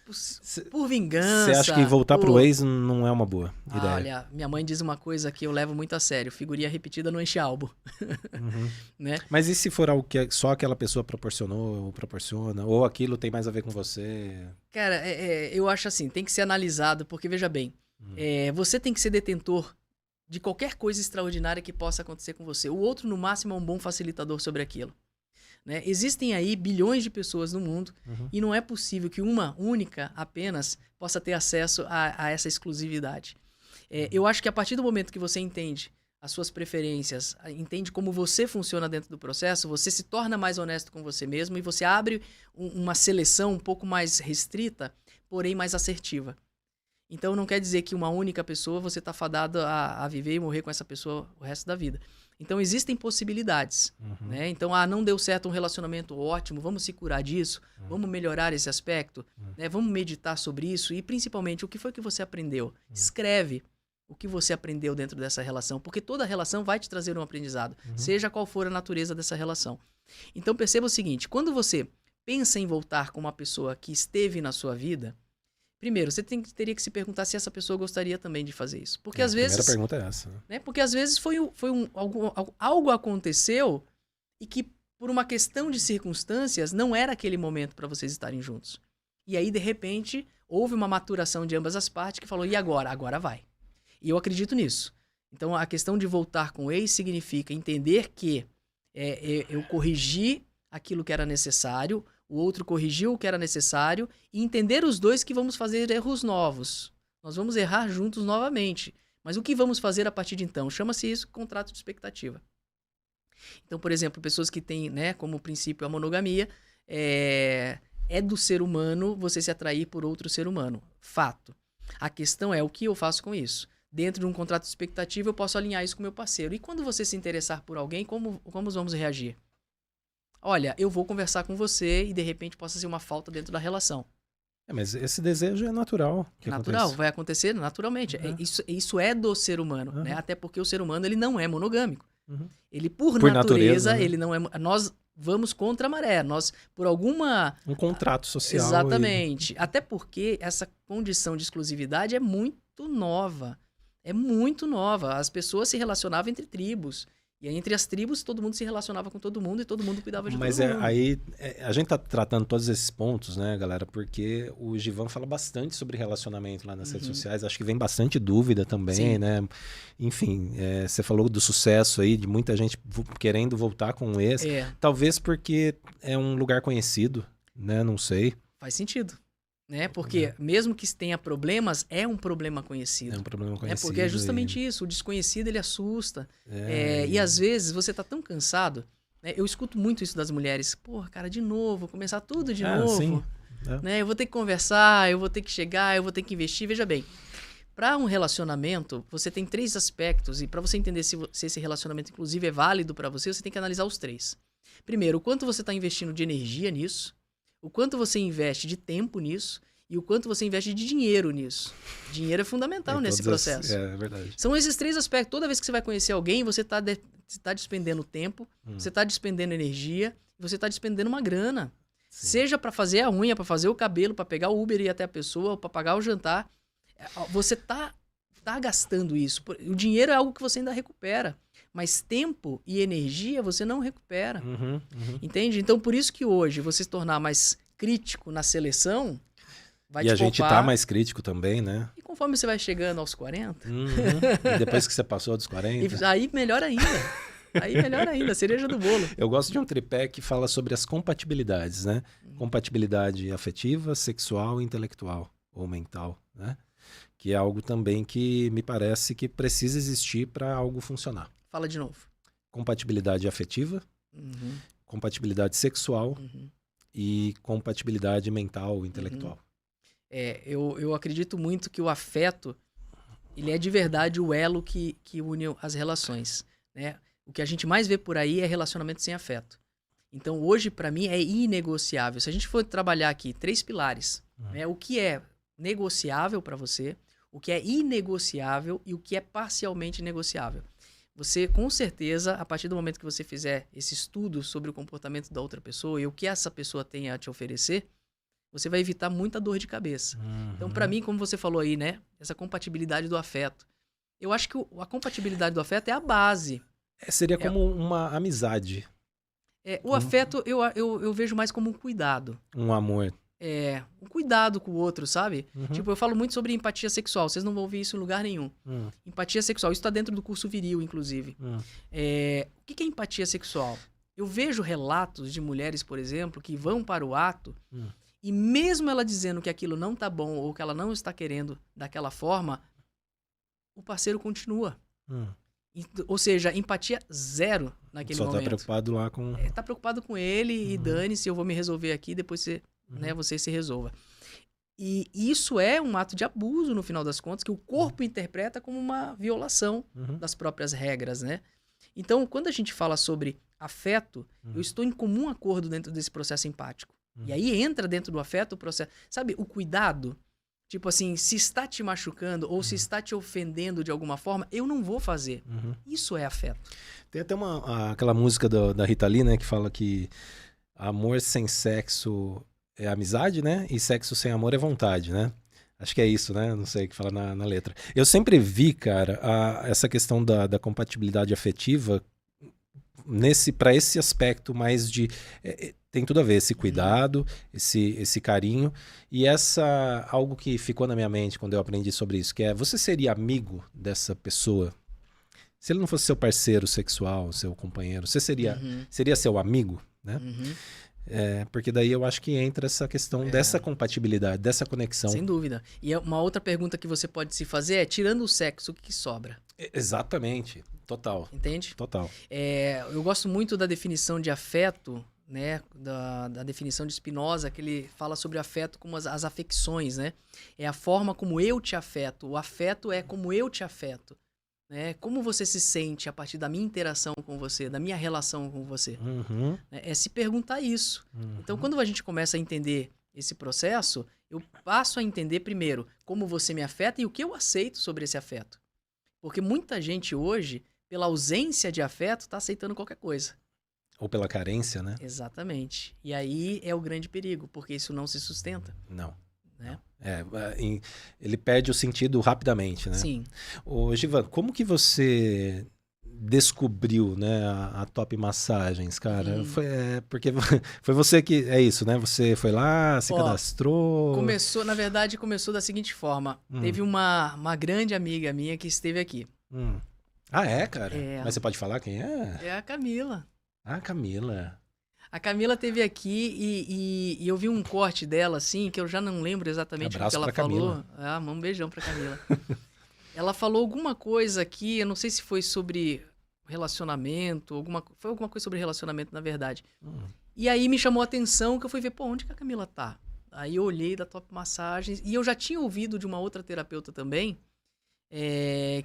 vingança. Você acha que voltar pro ex não é uma boa ideia? Olha, minha mãe diz uma coisa que eu levo muito a sério. Figurinha repetida não enche álbum. Né? Mas e se for algo que só aquela pessoa proporcionou ou proporciona? Ou aquilo tem mais a ver com você? Cara, eu acho assim, tem que ser analisado, porque veja bem, você tem que ser detentor de qualquer coisa extraordinária que possa acontecer com você. O outro, no máximo, é um bom facilitador sobre aquilo. Né? Existem aí bilhões de pessoas no mundo e não é possível que uma única apenas possa ter acesso a essa exclusividade. Eu acho que a partir do momento que você entende as suas preferências, entende como você funciona dentro do processo, você se torna mais honesto com você mesmo e você abre uma seleção um pouco mais restrita, porém mais assertiva. Então não quer dizer que uma única pessoa você está fadado a viver e morrer com essa pessoa o resto da vida. Então existem possibilidades. Né? Então, não deu certo um relacionamento ótimo, vamos se curar disso, vamos melhorar esse aspecto, né? Vamos meditar sobre isso e principalmente o que foi que você aprendeu. Escreve o que você aprendeu dentro dessa relação, porque toda relação vai te trazer um aprendizado, seja qual for a natureza dessa relação. Então perceba o seguinte, quando você pensa em voltar com uma pessoa que esteve na sua vida, primeiro, você teria que se perguntar se essa pessoa gostaria também de fazer isso. Porque às vezes... A primeira pergunta é essa. Né? Porque às vezes algo aconteceu e que por uma questão de circunstâncias não era aquele momento para vocês estarem juntos. E aí, de repente, houve uma maturação de ambas as partes que falou, e agora? Agora vai. E eu acredito nisso. Então, a questão de voltar com o ex significa entender que eu corrigi aquilo que era necessário, o outro corrigiu o que era necessário, e entender os dois que vamos fazer erros novos. Nós vamos errar juntos novamente. Mas o que vamos fazer a partir de então? Chama-se isso contrato de expectativa. Então, por exemplo, pessoas que têm, né, como princípio a monogamia, é do ser humano você se atrair por outro ser humano. Fato. A questão é o que eu faço com isso. Dentro de um contrato de expectativa, eu posso alinhar isso com o meu parceiro. E quando você se interessar por alguém, como vamos reagir? Olha, eu vou conversar com você e de repente possa ser uma falta dentro da relação. Mas esse desejo é natural. É natural, vai acontecer naturalmente. Isso é do ser humano, né? Até porque o ser humano ele não é monogâmico. Ele, por natureza, né? Ele não é... Nós vamos contra a maré. Nós, por alguma... Um contrato social. Exatamente. Até porque essa condição de exclusividade é muito nova. É muito nova. As pessoas se relacionavam entre tribos. E aí, entre as tribos, todo mundo se relacionava com todo mundo e todo mundo cuidava de todo mundo. Mas a gente tá tratando todos esses pontos, né, galera? Porque o Givan fala bastante sobre relacionamento lá nas redes sociais. Acho que vem bastante dúvida também, sim, né? Enfim, você falou do sucesso aí, de muita gente querendo voltar com esse. Talvez porque é um lugar conhecido, né? Não sei. Faz sentido. Né? Porque mesmo que tenha problemas, é um problema conhecido. É um problema conhecido. Porque é justamente isso. O desconhecido, ele assusta. E às vezes você tá tão cansado. Né? Eu escuto muito isso das mulheres. Porra, cara, de novo, começar tudo de novo. Sim. Né? Eu vou ter que conversar, eu vou ter que chegar, eu vou ter que investir. Veja bem, para um relacionamento, você tem 3 aspectos. E para você entender se esse relacionamento, inclusive, é válido para você, você tem que analisar os 3. Primeiro, o quanto você está investindo de energia nisso. O quanto você investe de tempo nisso e o quanto você investe de dinheiro nisso. Dinheiro é fundamental nesse processo. É verdade. São esses 3 aspectos. Toda vez que você vai conhecer alguém, você está despendendo tempo, você está despendendo energia, você está despendendo uma grana. Sim. Seja para fazer a unha, para fazer o cabelo, para pegar o Uber e ir até a pessoa, para pagar o jantar. Você tá gastando isso. O dinheiro é algo que você ainda recupera. Mas tempo e energia você não recupera. Entende? Então, por isso que hoje você se tornar mais crítico na seleção vai te poupar. E a gente tá mais crítico também, né? E conforme você vai chegando aos 40... E depois que você passou dos 40... Aí melhor ainda. Aí melhor ainda, cereja do bolo. Eu gosto de um tripé que fala sobre as compatibilidades, né? Compatibilidade afetiva, sexual e intelectual. Ou mental, né? Que é algo também que me parece que precisa existir para algo funcionar. Fala de novo. Compatibilidade afetiva, compatibilidade sexual e compatibilidade mental, intelectual. Eu acredito muito que o afeto, ele é de verdade o elo que une as relações. Né? O que a gente mais vê por aí é relacionamento sem afeto. Então, hoje, para mim, é inegociável. Se a gente for trabalhar aqui 3 pilares, né? O que é negociável para você, o que é inegociável e o que é parcialmente negociável. Você, com certeza, a partir do momento que você fizer esse estudo sobre o comportamento da outra pessoa e o que essa pessoa tem a te oferecer, você vai evitar muita dor de cabeça. Então, para mim, como você falou aí, né? Essa compatibilidade do afeto. Eu acho que a compatibilidade do afeto é a base. Seria como uma amizade. O afeto eu vejo mais como um cuidado. Um amor. Um cuidado com o outro, sabe? Tipo, eu falo muito sobre empatia sexual. Vocês não vão ouvir isso em lugar nenhum. Empatia sexual. Isso tá dentro do curso Viril, inclusive. O que é empatia sexual? Eu vejo relatos de mulheres, por exemplo, que vão para o ato e mesmo ela dizendo que aquilo não tá bom ou que ela não está querendo daquela forma, o parceiro continua. Ou seja, empatia zero naquele momento. Só tá preocupado lá com... Tá preocupado com ele e dane-se, eu vou me resolver aqui, depois você se resolva. E isso é um ato de abuso, no final das contas, que o corpo interpreta como uma violação das próprias regras, né? Então, quando a gente fala sobre afeto, eu estou em comum acordo dentro desse processo empático. E aí entra dentro do afeto o processo... Sabe, o cuidado... Tipo assim, se está te machucando ou se está te ofendendo de alguma forma, eu não vou fazer. Isso é afeto. Tem até aquela música da Rita Lee, né? Que fala que amor sem sexo é amizade, né? E sexo sem amor é vontade, né? Acho que é isso, né? Não sei o que fala na letra. Eu sempre vi, cara, essa questão da compatibilidade afetiva para esse aspecto mais de... tem tudo a ver, esse cuidado, esse carinho. E algo que ficou na minha mente quando eu aprendi sobre isso, que é, você seria amigo dessa pessoa? Se ele não fosse seu parceiro sexual, seu companheiro, você seria seu amigo, né? Porque daí eu acho que entra essa questão dessa compatibilidade, dessa conexão. Sem dúvida. E uma outra pergunta que você pode se fazer é, tirando o sexo, o que sobra? Exatamente. Total. Entende? Total. Eu gosto muito da definição de afeto, né? Da definição de Spinoza, que ele fala sobre afeto como as afecções, né? É a forma como eu te afeto. O afeto é como eu te afeto. Né? Como você se sente a partir da minha interação com você, da minha relação com você. É se perguntar isso. Então, quando a gente começa a entender esse processo, eu passo a entender primeiro como você me afeta e o que eu aceito sobre esse afeto. Porque muita gente hoje, pela ausência de afeto, está aceitando qualquer coisa. Ou pela carência, né? Exatamente. E aí é o grande perigo, porque isso não se sustenta. Não. Né? Ele perde o sentido rapidamente, né? Sim. Ô, Givan, como que você descobriu, né, a Top Massagens, cara? Porque foi você que... É isso, né? Você foi lá, se cadastrou... Na verdade, começou da seguinte forma. Teve uma grande amiga minha que esteve aqui. Ah, é, cara? Mas você pode falar quem é? É a Camila. Ah, Camila. A Camila esteve aqui e eu vi um corte dela, assim, que eu já não lembro exatamente o que ela falou. Um beijão pra Camila. Ela falou alguma coisa aqui, eu não sei se foi sobre relacionamento, foi alguma coisa sobre relacionamento, na verdade. E aí me chamou a atenção que eu fui ver, onde que a Camila tá? Aí eu olhei da Top Massagens e eu já tinha ouvido de uma outra terapeuta também,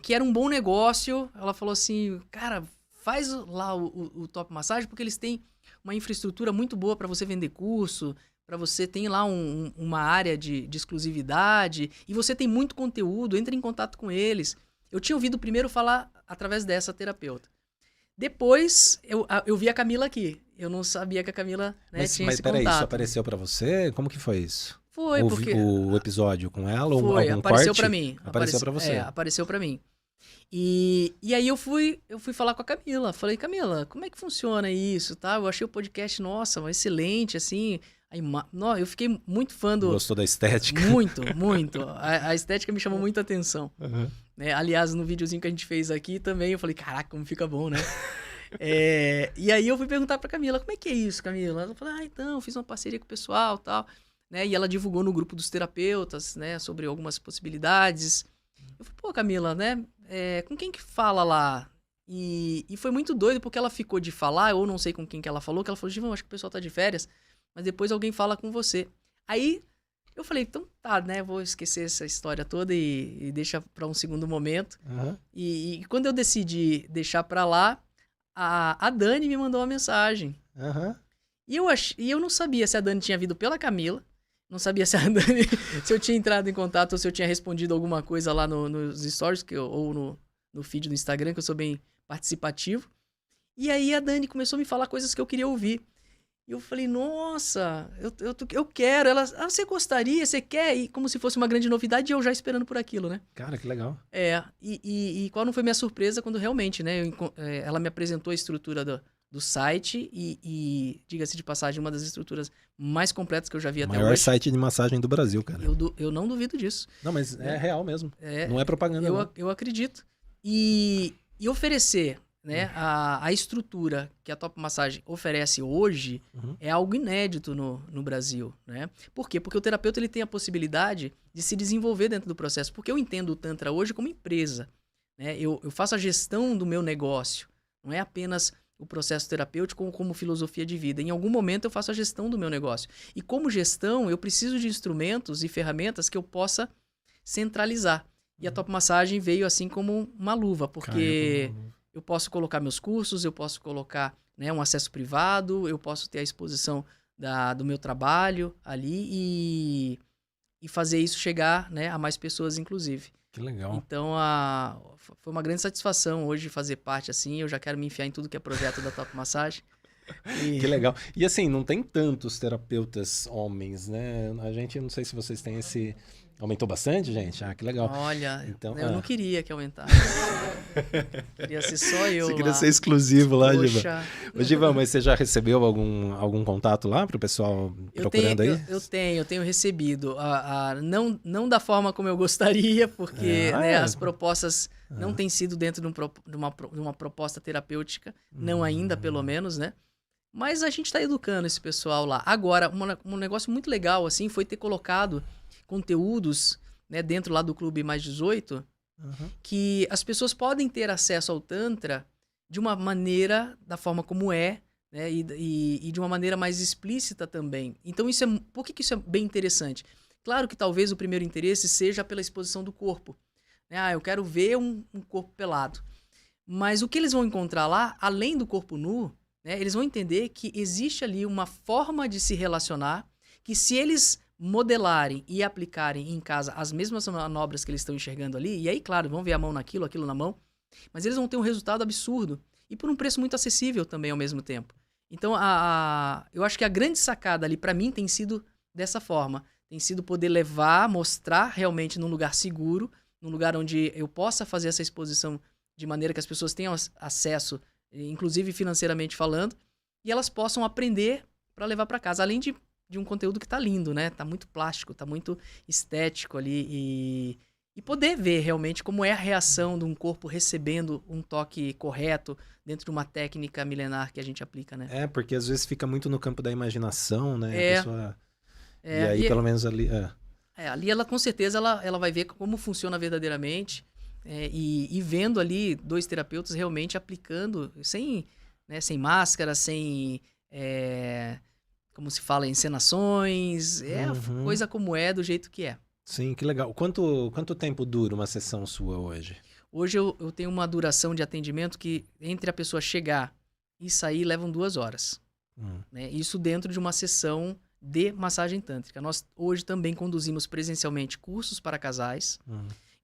que era um bom negócio. Ela falou assim, cara, faz lá o Top Massagem, porque eles têm uma infraestrutura muito boa para você vender curso, para você ter lá uma área de exclusividade, e você tem muito conteúdo, entra em contato com eles. Eu tinha ouvido primeiro falar através dessa terapeuta. Depois, eu vi a Camila aqui. Eu não sabia que a Camila tinha esse contato. Mas peraí, isso apareceu para você? Como que foi isso? Foi, porque... O episódio com ela? Foi, algum apareceu corte? Pra mim. Apareceu para você. Apareceu para mim. E aí eu fui falar com a Camila. Falei, Camila, como é que funciona isso? Tá? Eu achei o podcast, nossa, excelente, assim. Aí, eu fiquei muito fã do... Gostou da estética? Muito, muito. A estética me chamou muita atenção. Aliás, no videozinho que a gente fez aqui também, eu falei, caraca, como fica bom, né? E aí eu fui perguntar pra Camila, como é que é isso, Camila? Ela falou, então, fiz uma parceria com o pessoal e tal. Né? E ela divulgou no grupo dos terapeutas, né, sobre algumas possibilidades. Eu falei, Camila, né? Com quem que fala lá? E foi muito doido, porque ela ficou de falar, eu não sei com quem que ela falou, Givão, acho que o pessoal tá de férias, mas depois alguém fala com você. Aí eu falei, então tá, né? Vou esquecer essa história toda e deixa pra um segundo momento. E quando eu decidi deixar pra lá, a Dani me mandou uma mensagem. E eu não sabia se a Dani tinha vindo pela Camila, não sabia se a Dani, se eu tinha entrado em contato ou se eu tinha respondido alguma coisa lá nos stories ou no feed do Instagram, que eu sou bem participativo. E aí a Dani começou a me falar coisas que eu queria ouvir. E eu falei, nossa, eu quero. Ela, você gostaria, você quer? E como se fosse uma grande novidade, e eu já esperando por aquilo, né? Cara, que legal. E qual não foi minha surpresa quando realmente, né? Ela me apresentou a estrutura do site e diga-se de passagem, uma das estruturas mais completas que eu já vi até hoje. O maior site de massagem do Brasil, cara. Eu não duvido disso. Não, mas é real mesmo. Não é propaganda, não. Eu acredito. E oferecer, né, a estrutura que a Top Massagem oferece hoje é algo inédito no Brasil, né? Por quê? Porque o terapeuta ele tem a possibilidade de se desenvolver dentro do processo. Porque eu entendo o Tantra hoje como empresa, né? Eu faço a gestão do meu negócio. Não é apenas o processo terapêutico como filosofia de vida. Em algum momento eu faço a gestão do meu negócio. E como gestão, eu preciso de instrumentos e ferramentas que eu possa centralizar. E a Top Massagem veio assim como uma luva, porque eu posso colocar meus cursos, eu posso colocar, né, um acesso privado, eu posso ter a exposição do meu trabalho ali e fazer isso chegar, né, a mais pessoas, inclusive. Que legal. Então, foi uma grande satisfação hoje fazer parte, assim. Eu já quero me enfiar em tudo que é projeto da Top Massagem. Que legal. E assim, não tem tantos terapeutas homens, né? A gente, não sei se vocês têm Aumentou bastante, gente? Ah, que legal. Olha, então, eu não queria que aumentasse. Queria ser só eu. Você queria ser exclusivo lá, Poxa. Givan. Ô, Givan, mas você já recebeu algum contato lá para o pessoal procurando aí? Eu tenho recebido. Não da forma como eu gostaria, porque as propostas não têm sido dentro de uma proposta terapêutica, não ainda, pelo menos, né? Mas a gente está educando esse pessoal lá. Agora, um negócio muito legal, assim, foi ter colocado conteúdos, né, dentro lá do Clube Mais 18, que as pessoas podem ter acesso ao Tantra de uma maneira, da forma como é, né, e de uma maneira mais explícita também. Então, por que isso é bem interessante? Claro que talvez o primeiro interesse seja pela exposição do corpo. Né? Eu quero ver um corpo pelado. Mas o que eles vão encontrar lá, além do corpo nu, né, eles vão entender que existe ali uma forma de se relacionar, que se eles modelarem e aplicarem em casa as mesmas manobras que eles estão enxergando ali, e aí, claro, vão ver a mão naquilo, aquilo na mão, mas eles vão ter um resultado absurdo e por um preço muito acessível também ao mesmo tempo. Então, eu acho que a grande sacada ali para mim tem sido dessa forma, tem sido poder levar, mostrar realmente num lugar seguro, num lugar onde eu possa fazer essa exposição de maneira que as pessoas tenham acesso, inclusive financeiramente falando, e elas possam aprender para levar para casa, além de um conteúdo que tá lindo, né? Tá muito plástico, tá muito estético ali e poder ver realmente como é a reação de um corpo recebendo um toque correto dentro de uma técnica milenar que a gente aplica, né? Porque às vezes fica muito no campo da imaginação, né? A pessoa... E aí, pelo menos ali... ali ela, com certeza, ela vai ver como funciona verdadeiramente e vendo ali 2 terapeutas realmente aplicando sem máscara, sem... como se fala, encenações, a coisa como é, do jeito que é. Sim, que legal. Quanto tempo dura uma sessão sua hoje? Hoje eu tenho uma duração de atendimento que entre a pessoa chegar e sair levam 2 horas. Né? Isso dentro de uma sessão de massagem tântrica. Nós hoje também conduzimos presencialmente cursos para casais.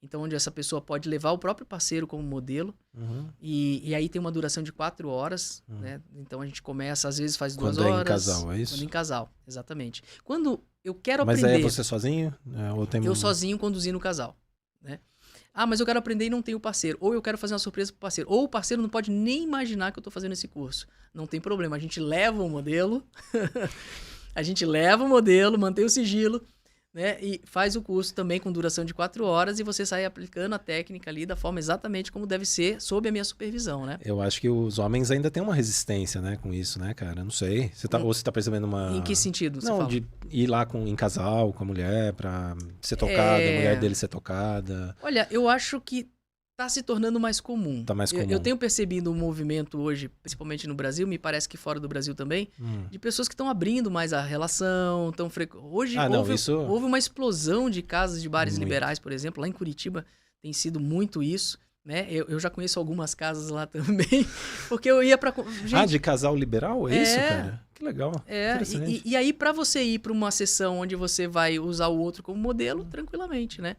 Então, onde essa pessoa pode levar o próprio parceiro como modelo. E aí tem uma duração de 4 horas. Né? Então, a gente começa, às vezes faz 2 horas. Quando é em casal, é isso? Quando em casal, exatamente. Quando eu quero aprender... Mas aí é você sozinho? Eu sozinho conduzindo o casal. Né? Mas eu quero aprender e não tenho parceiro. Ou eu quero fazer uma surpresa pro parceiro. Ou o parceiro não pode nem imaginar que eu estou fazendo esse curso. Não tem problema. A gente leva o modelo. A gente leva o modelo, mantém o sigilo... Né? E faz o curso também com duração de 4 horas e você sai aplicando a técnica ali da forma exatamente como deve ser, sob a minha supervisão, né? Eu acho que os homens ainda têm uma resistência, né, com isso, né, cara? Não sei. Ou você tá percebendo uma... Em que sentido você fala? De ir lá em casal com a mulher pra ser tocada, a mulher dele ser tocada. Olha, eu acho que tá se tornando mais comum. Tá mais comum. Eu tenho percebido um movimento hoje, principalmente no Brasil, me parece que fora do Brasil também, de pessoas que estão abrindo mais a relação. Hoje houve uma explosão de casas de bares liberais, por exemplo. Lá em Curitiba tem sido muito isso. Né? Eu já conheço algumas casas lá também, porque eu ia pra... Gente, de casal liberal? É isso, cara? Que legal. E aí pra você ir pra uma sessão onde você vai usar o outro como modelo, tranquilamente, né?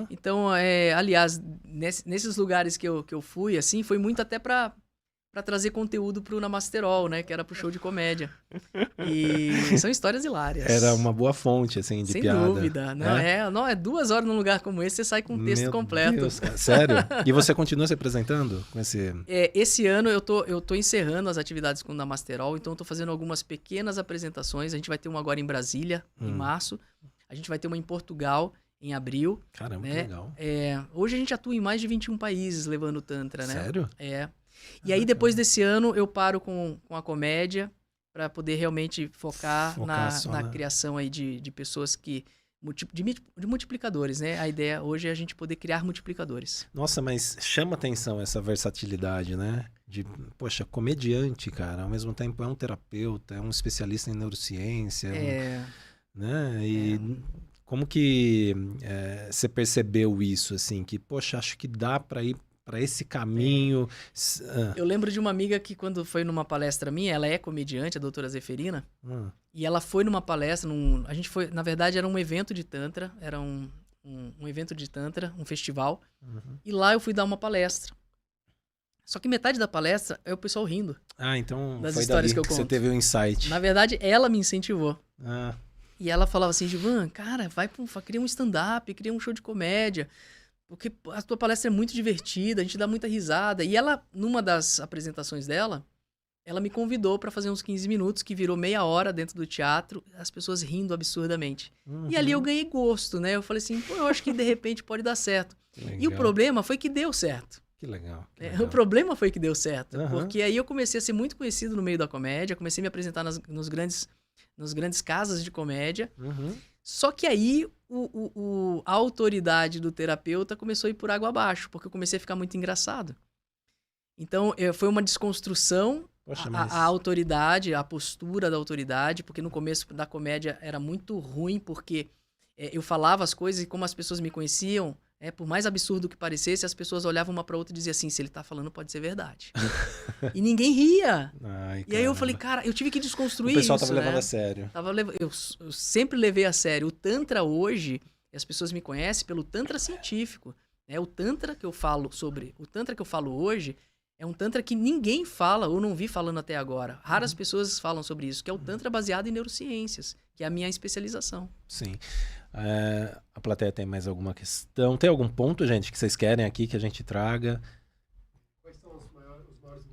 Então, aliás, nesses lugares que eu fui, assim, foi muito até pra trazer conteúdo pro Namasterol, né? Que era pro show de comédia. E são histórias hilárias. Era uma boa fonte, assim, de piada. Sem dúvida. Não, 2 horas num lugar como esse, você sai com um texto completo. Deus, cara. Sério? E você continua se apresentando com esse... Esse ano eu tô encerrando as atividades com o Namasterol, então eu tô fazendo algumas pequenas apresentações. A gente vai ter uma agora em Brasília, em março. A gente vai ter uma em Portugal, em abril. Caramba, que legal. Hoje a gente atua em mais de 21 países levando Tantra, né? Sério? E aí, depois desse ano, eu paro com a comédia para poder realmente focar na criação aí de pessoas de multiplicadores, né? A ideia hoje é a gente poder criar multiplicadores. Nossa, mas chama atenção essa versatilidade, né? Poxa, comediante, cara, ao mesmo tempo é um terapeuta, é um especialista em neurociência, né? E como que você percebeu isso, assim, que, poxa, acho que dá para ir para esse caminho. Eu lembro de uma amiga que quando foi numa palestra minha, ela é comediante, a doutora Zeferina, e ela foi numa palestra, a gente foi, na verdade era um evento de Tantra, era um evento de Tantra, um festival, e lá eu fui dar uma palestra. Só que metade da palestra é o pessoal rindo. Então das foi histórias dali que eu conto. Você teve um insight. Na verdade, ela me incentivou. E ela falava assim, Givan, cara, cria um stand-up, cria um show de comédia, porque a tua palestra é muito divertida, a gente dá muita risada. E ela, numa das apresentações dela, ela me convidou para fazer uns 15 minutos, que virou meia hora dentro do teatro, as pessoas rindo absurdamente. E ali eu ganhei gosto, né? Eu falei assim, pô, eu acho que de repente pode dar certo. E o problema foi que deu certo. Que legal. O problema foi que deu certo, porque aí eu comecei a ser muito conhecido no meio da comédia, comecei a me apresentar nos grandes casas de comédia. Só que aí a autoridade do terapeuta começou a ir por água abaixo, porque eu comecei a ficar muito engraçado. Então, foi uma desconstrução. Poxa, a autoridade, a postura da autoridade, porque no começo da comédia era muito ruim, porque eu falava as coisas e como as pessoas me conheciam, por mais absurdo que parecesse, as pessoas olhavam uma pra outra e diziam assim, se ele tá falando pode ser verdade. E ninguém ria. Ai, e aí eu falei, cara, eu tive que desconstruir isso. O pessoal tava levando a sério. Eu sempre levei a sério. O Tantra hoje, as pessoas me conhecem pelo Tantra científico. O Tantra que eu falo hoje é um Tantra que ninguém fala ou não vi falando até agora. Raras pessoas falam sobre isso, que é o Tantra baseado em neurociências, que é a minha especialização. Sim. A plateia tem mais alguma questão? Tem algum ponto, gente, que vocês querem aqui que a gente traga? Quais são os maiores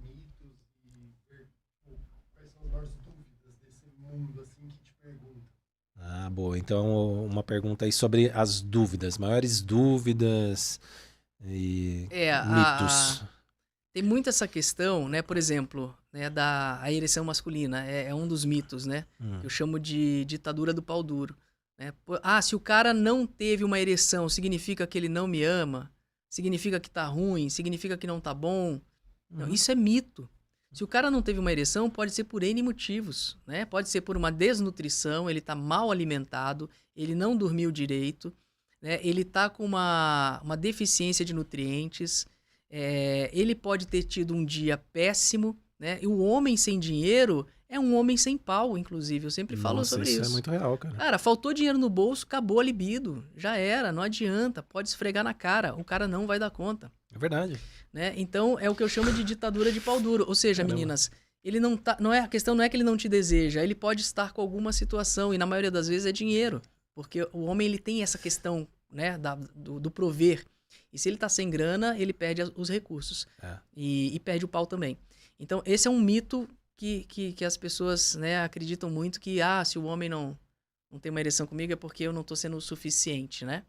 mitos e quais são as maiores dúvidas desse mundo, assim, que te perguntam? Ah, boa. Então, uma pergunta aí sobre as dúvidas. Maiores dúvidas e mitos. Tem muito essa questão, né? Por exemplo, né, a ereção masculina. É um dos mitos, né? Eu chamo de ditadura do pau duro. Né? Se o cara não teve uma ereção, significa que ele não me ama? Significa que tá ruim? Significa que não tá bom? Não, isso é mito. Se o cara não teve uma ereção, pode ser por N motivos, né? Pode ser por uma desnutrição, ele tá mal alimentado, ele não dormiu direito, né? Ele tá com uma deficiência de nutrientes, ele pode ter tido um dia péssimo, né? E o homem sem dinheiro é um homem sem pau, inclusive. Eu sempre falo sobre isso. Isso é muito real, cara. Cara, faltou dinheiro no bolso, acabou a libido. Já era, não adianta. Pode esfregar na cara, o cara não vai dar conta. É verdade. Né? Então, é o que eu chamo de ditadura de pau duro. Ou seja, Caramba. Meninas, ele não tá... A questão não é que ele não te deseja, ele pode estar com alguma situação, e na maioria das vezes é dinheiro. Porque o homem, ele tem essa questão, né, do prover. E se ele tá sem grana, ele perde os recursos. E perde o pau também. Então, esse é um mito que as pessoas, né, acreditam muito que, se o homem não tem uma ereção comigo é porque eu não tô sendo o suficiente, né?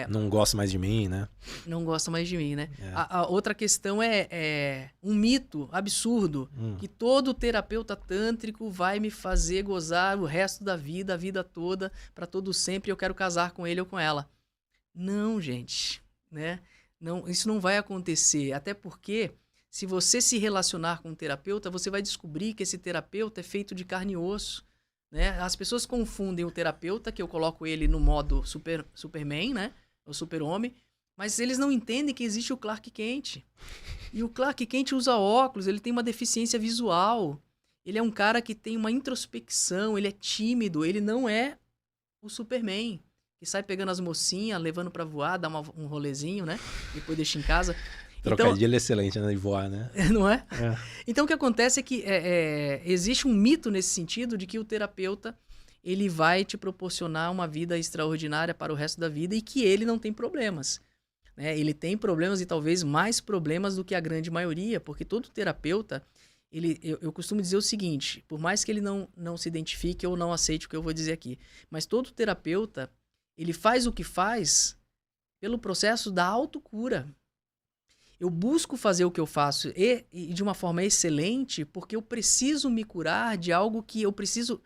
Não gosta mais de mim, né? Não gosta mais de mim, né? A outra questão é um mito absurdo, que todo terapeuta tântrico vai me fazer gozar o resto da vida, a vida toda, para todo sempre, eu quero casar com ele ou com ela. Não, gente, né? Não, isso não vai acontecer, até porque se você se relacionar com um terapeuta, você vai descobrir que esse terapeuta é feito de carne e osso, né? As pessoas confundem o terapeuta, que eu coloco ele no modo Superman, né? O super-homem, mas eles não entendem que existe o Clark Kent. E o Clark Kent usa óculos, ele tem uma deficiência visual, ele é um cara que tem uma introspecção, ele é tímido, ele não é o Superman, que sai pegando as mocinhas, levando pra voar, dá um rolezinho, né? Depois deixa em casa. Trocadilho excelente, né? De voar, né? Não é? Então, o que acontece é que existe um mito nesse sentido de que o terapeuta ele vai te proporcionar uma vida extraordinária para o resto da vida e que ele não tem problemas. Né? Ele tem problemas e talvez mais problemas do que a grande maioria, porque todo terapeuta, eu costumo dizer o seguinte, por mais que ele não se identifique ou não aceite o que eu vou dizer aqui, mas todo terapeuta, ele faz o que faz pelo processo da autocura. Eu busco fazer o que eu faço e de uma forma excelente porque eu preciso me curar de algo que eu preciso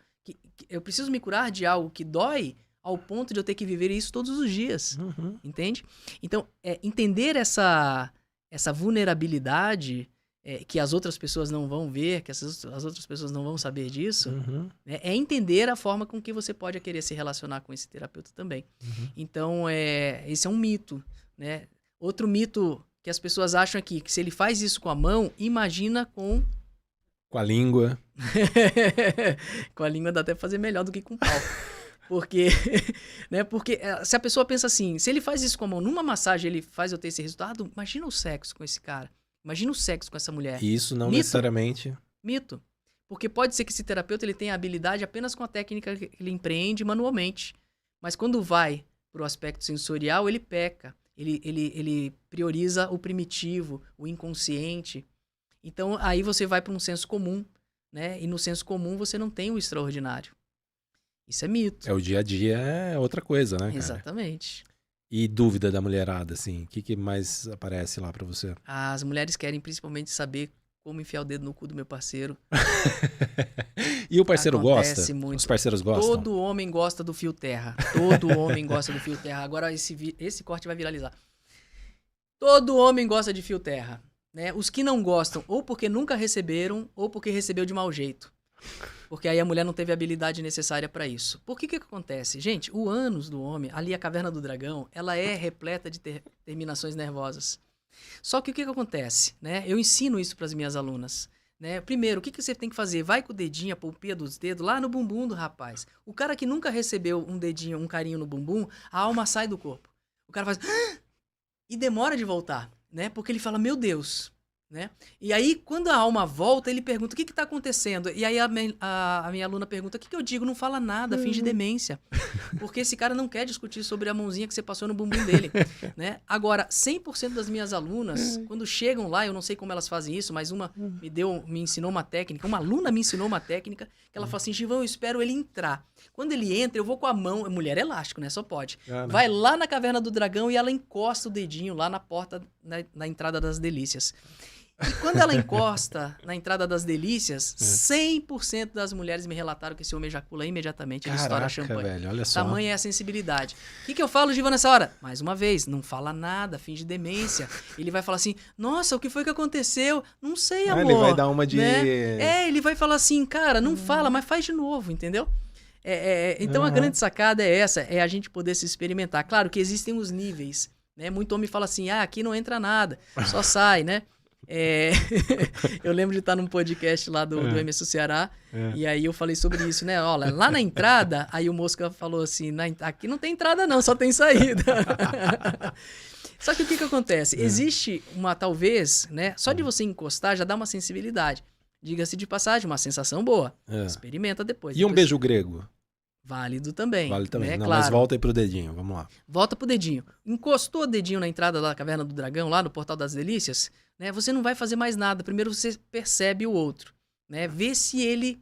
me curar de algo que dói ao ponto de eu ter que viver isso todos os dias. Entende? Então, entender essa vulnerabilidade que as outras pessoas não vão ver, que as outras pessoas não vão saber disso, né, é entender a forma com que você pode querer se relacionar com esse terapeuta também. Então, esse é um mito, né? Outro mito que as pessoas acham aqui, que se ele faz isso com a mão, imagina com a língua. Com a língua dá até pra fazer melhor do que com o pau. Porque se a pessoa pensa assim, se ele faz isso com a mão, numa massagem ele faz eu ter esse resultado, imagina o sexo com esse cara. Imagina o sexo com essa mulher. Isso não necessariamente... Mito. Porque pode ser que esse terapeuta ele tenha habilidade apenas com a técnica que ele empreende manualmente. Mas quando vai para o aspecto sensorial, ele peca. Ele prioriza o primitivo, o inconsciente. Então, aí você vai para um senso comum, né? E no senso comum você não tem o extraordinário. Isso é mito. O dia a dia é outra coisa, né, cara? Exatamente. E dúvida da mulherada, assim, o que mais aparece lá pra você? As mulheres querem principalmente saber como enfiar o dedo no cu do meu parceiro. E o parceiro Acontece gosta? muito. Os parceiros gostam? Todo homem gosta do fio terra. Todo homem gosta do fio terra. Agora esse corte vai viralizar. Todo homem gosta de fio terra. Né? Os que não gostam, ou porque nunca receberam, ou porque recebeu de mau jeito. Porque aí a mulher não teve a habilidade necessária para isso. Por que acontece? Gente, o ânus do homem, ali a caverna do dragão, ela é repleta de terminações nervosas. Só que o que acontece? Né? Eu ensino isso para as minhas alunas. Né? Primeiro, o que você tem que fazer? Vai com o dedinho, a polpinha dos dedos, lá no bumbum do rapaz. O cara que nunca recebeu um dedinho, um carinho no bumbum, a alma sai do corpo. O cara faz... e demora de voltar, né? Porque ele fala, meu Deus... Né? E aí, quando a alma volta, ele pergunta, o que está acontecendo? E aí a minha aluna pergunta, o que eu digo? Não fala nada, finge demência. Porque esse cara não quer discutir sobre a mãozinha que você passou no bumbum dele. Né? Agora, 100% das minhas alunas, quando chegam lá, eu não sei como elas fazem isso, mas uma me ensinou uma técnica, uma aluna me ensinou uma técnica, que ela fala assim, Givão, eu espero ele entrar. Quando ele entra, eu vou com a mão, mulher é elástico, né? Só pode. Vai lá na caverna do dragão e ela encosta o dedinho lá na porta, na entrada das delícias. E quando ela encosta na entrada das delícias, 100% das mulheres me relataram que esse homem ejacula imediatamente, ele estoura a champanhe. Velho, olha só. Tamanha é a sensibilidade. O que eu falo, Giva, nessa hora? Mais uma vez, não fala nada, finge demência. Ele vai falar assim, nossa, o que foi que aconteceu? Não sei, amor. Ele vai dar uma de... Né? Ele vai falar assim, cara, não fala, mas faz de novo, entendeu? Então a grande sacada é essa, é a gente poder se experimentar. Claro que existem os níveis, né? Muito homem fala assim, aqui não entra nada, só sai, né? Eu lembro de estar num podcast lá do MSU Ceará, e aí eu falei sobre isso, né? Olha, lá na entrada, aí o Mosca falou assim, aqui não tem entrada não, só tem saída. Só que o que acontece? Existe uma, talvez, né? Só de você encostar já dá uma sensibilidade. Diga-se de passagem, uma sensação boa. Experimenta depois. E um beijo grego? Válido também. Vale também. Né? Não, claro. Mas volta aí pro dedinho, vamos lá. Volta pro dedinho. Encostou o dedinho na entrada da Caverna do Dragão, lá no Portal das Delícias, né? Você não vai fazer mais nada. Primeiro você percebe o outro, né? Vê se ele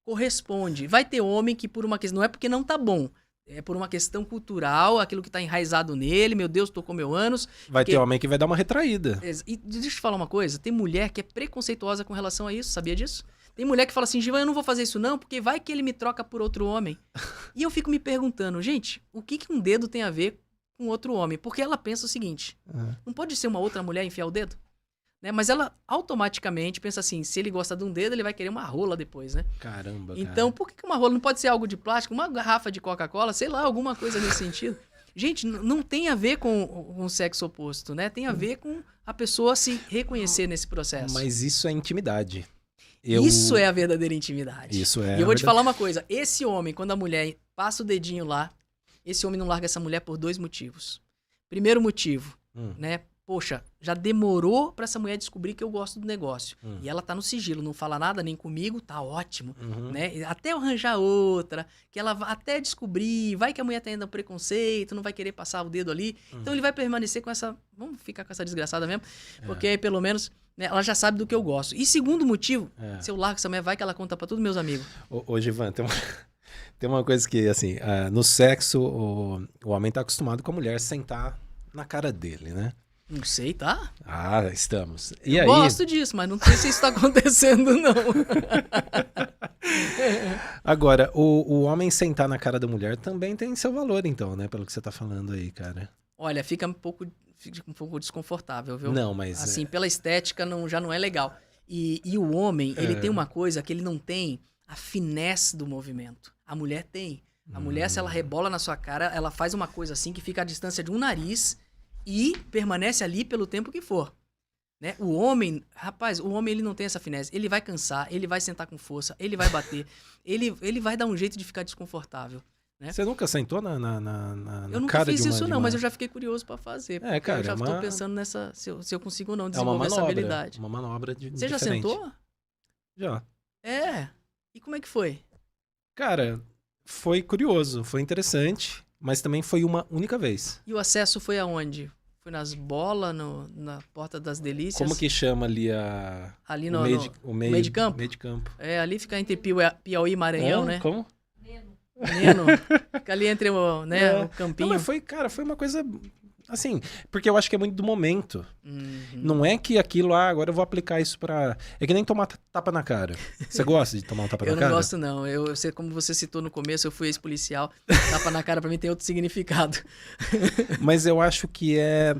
corresponde. Vai ter homem que por uma questão... Não é porque não tá bom. É por uma questão cultural, aquilo que tá enraizado nele. Meu Deus, tocou meu ânus. Vai ter homem que vai dar uma retraída. E deixa eu te falar uma coisa. Tem mulher que é preconceituosa com relação a isso. Sabia disso? Tem mulher que fala assim, Givan, eu não vou fazer isso não, porque vai que ele me troca por outro homem. E eu fico me perguntando, gente, o que um dedo tem a ver com outro homem? Porque ela pensa o seguinte, não pode ser uma outra mulher enfiar o dedo? Né? Mas ela automaticamente pensa assim, se ele gosta de um dedo, ele vai querer uma rola depois, né? Caramba, Então, por que uma rola não pode ser algo de plástico? Uma garrafa de Coca-Cola, sei lá, alguma coisa nesse sentido. Gente, não tem a ver com o sexo oposto, né? Tem a ver com a pessoa se reconhecer nesse processo. Mas isso é intimidade. Isso é a verdadeira intimidade. Isso é. E eu vou te falar uma coisa. Esse homem, quando a mulher passa o dedinho lá, esse homem não larga essa mulher por 2 motivos. Primeiro motivo, né? Poxa, já demorou pra essa mulher descobrir que eu gosto do negócio. E ela tá no sigilo, não fala nada nem comigo, tá ótimo. Né? Até eu arranjar outra, que ela vai até descobrir, vai que a mulher tá indo ao preconceito, não vai querer passar o dedo ali. Então ele vai permanecer com essa... Vamos ficar com essa desgraçada mesmo? Porque aí pelo menos... né, ela já sabe do que eu gosto. E segundo motivo, se eu largo essa mulher, vai que ela conta pra todos meus amigos. Ô Givan, tem uma coisa que, assim, no sexo, o homem tá acostumado com a mulher sentar na cara dele, né? Não sei, tá? Estamos. Eu gosto disso, mas não sei se isso tá acontecendo, não. Agora, o homem sentar na cara da mulher também tem seu valor, então, né? Pelo que você tá falando aí, cara. Olha, fica um pouco desconfortável, viu? Não, mas... Assim, pela estética já não é legal. E o homem, ele tem uma coisa que ele não tem, a finesse do movimento. A mulher tem. A mulher, se ela rebola na sua cara, ela faz uma coisa assim que fica à distância de um nariz e permanece ali pelo tempo que for. Né? O homem, rapaz, o homem ele não tem essa finesse. Ele vai cansar, ele vai sentar com força, ele vai bater, ele vai dar um jeito de ficar desconfortável. Né? Você nunca sentou na eu nunca fiz isso não, mas eu já fiquei curioso pra fazer. Cara, eu já tô pensando nessa, se eu consigo ou não desenvolver manobra, essa habilidade. Uma manobra Você já sentou? Já. E como é que foi? Cara, foi curioso, foi interessante, mas também foi uma única vez. E o acesso foi aonde? Foi nas bolas, na Porta das Delícias? Como que chama ali Ali o meio de campo? Meio de campo. Ali fica entre Piauí e Maranhão, né? Como? Neno. Fica ali entre o campinho. Não, mas foi uma coisa... Assim, porque eu acho que é muito do momento. Uhum. Não é que aquilo, agora eu vou aplicar isso pra... É que nem tomar tapa na cara. Você gosta de tomar um tapa na cara? Eu não gosto, não. Eu sei, como você citou no começo, eu fui ex-policial. Tapa na cara pra mim tem outro significado. Mas eu acho que é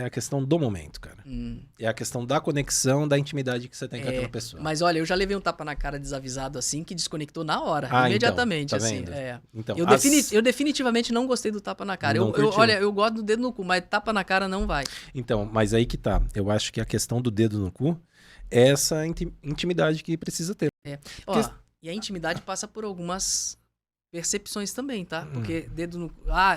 a questão do momento, cara. É a questão da conexão, da intimidade que você tem com aquela pessoa. Mas olha, eu já levei um tapa na cara desavisado assim, que desconectou na hora, imediatamente. Então, tá assim. vendo? Então, eu definitivamente não gostei do tapa na cara. Olha, eu gosto do dedo no cu, mas tapa na cara não vai. Então, mas aí que tá. Eu acho que a questão do dedo no cu é essa intimidade que precisa ter. E a intimidade passa por algumas percepções também, tá? Porque dedo no...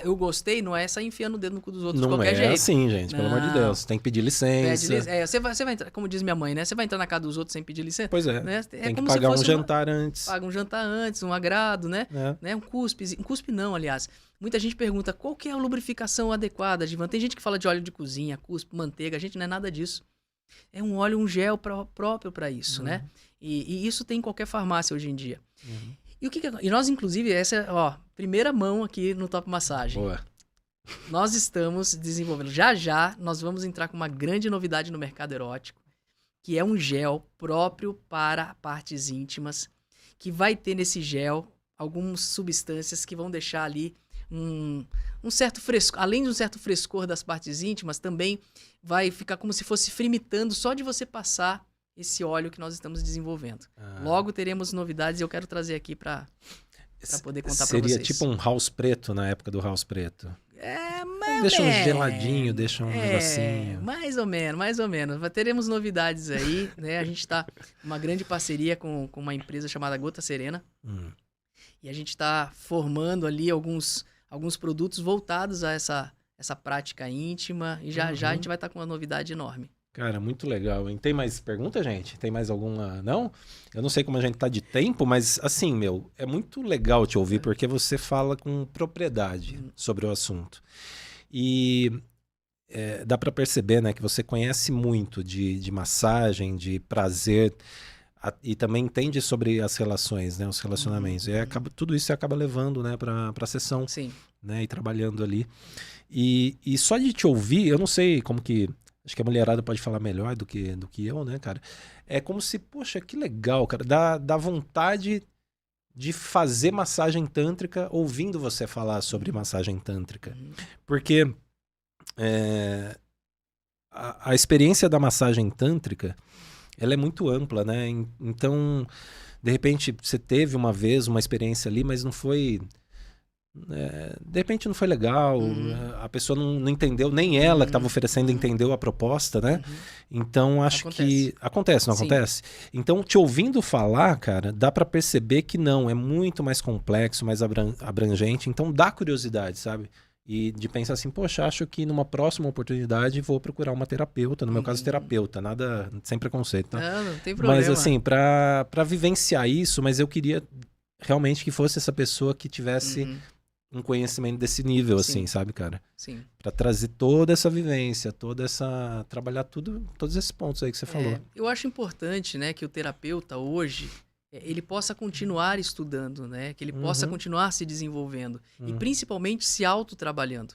eu gostei, não é sair enfiando o dedo no cu dos outros de qualquer jeito. Não é assim, gente, pelo amor de Deus. Tem que pedir licença. Você vai entrar, como diz minha mãe, né? Você vai entrar na casa dos outros sem pedir licença? Pois é. Né? Tem que pagar um jantar antes. Paga um jantar antes, um agrado, né? Um cuspe não, aliás. Muita gente pergunta, qual que é a lubrificação adequada, Givan? Tem gente que fala de óleo de cozinha, cuspe, manteiga. A gente não é nada disso. É um óleo, um gel próprio para isso, né? E isso tem em qualquer farmácia hoje em dia. E nós, inclusive, essa é a primeira mão aqui no Top Massagem. Boa. Nós estamos desenvolvendo. Já nós vamos entrar com uma grande novidade no mercado erótico, que é um gel próprio para partes íntimas, que vai ter nesse gel algumas substâncias que vão deixar ali um certo frescor. Além de um certo frescor das partes íntimas, também vai ficar como se fosse frimitando só de você passar esse óleo que nós estamos desenvolvendo. Logo teremos novidades e eu quero trazer aqui para poder contar para vocês. Seria tipo um house preto na época do house preto. Mais deixa um geladinho, deixa um negocinho. Mais ou menos. Teremos novidades aí, né? A gente está uma grande parceria com uma empresa chamada Gota Serena. E a gente está formando ali alguns produtos voltados a essa prática íntima. E já a gente vai estar com uma novidade enorme. Cara, muito legal, hein? Tem mais pergunta, gente? Tem mais alguma? Não? Eu não sei como a gente tá de tempo, mas assim, é muito legal te ouvir, porque você fala com propriedade sobre o assunto. E dá para perceber, né, que você conhece muito de massagem, de prazer, e também entende sobre as relações, né, os relacionamentos. E tudo isso você acaba levando, né, pra sessão. Sim. Né, e trabalhando ali. E só de te ouvir, eu não sei como que... Acho que a mulherada pode falar melhor do que eu, né, cara? É como se, poxa, que legal, cara. Dá vontade de fazer massagem tântrica ouvindo você falar sobre massagem tântrica. Porque a experiência da massagem tântrica, ela é muito ampla, né? Então, de repente, você teve uma vez uma experiência ali, mas não foi... de repente não foi legal, a pessoa não entendeu, nem ela que estava oferecendo entendeu a proposta, né? Então acho que acontece, não acontece? Então te ouvindo falar, cara, dá para perceber que não, é muito mais complexo, mais abrangente, então dá curiosidade, sabe? E de pensar assim, poxa, acho que numa próxima oportunidade vou procurar uma terapeuta, no meu caso terapeuta, nada, sem preconceito, tá? Não tem problema. Mas assim, para vivenciar isso, mas eu queria realmente que fosse essa pessoa que tivesse um conhecimento desse nível, assim, sabe, cara? Sim. Pra trazer toda essa vivência, trabalhar todos esses pontos aí que você falou. Eu acho importante, né, que o terapeuta hoje, ele possa continuar estudando, né? Que ele possa continuar se desenvolvendo. E principalmente se autotrabalhando.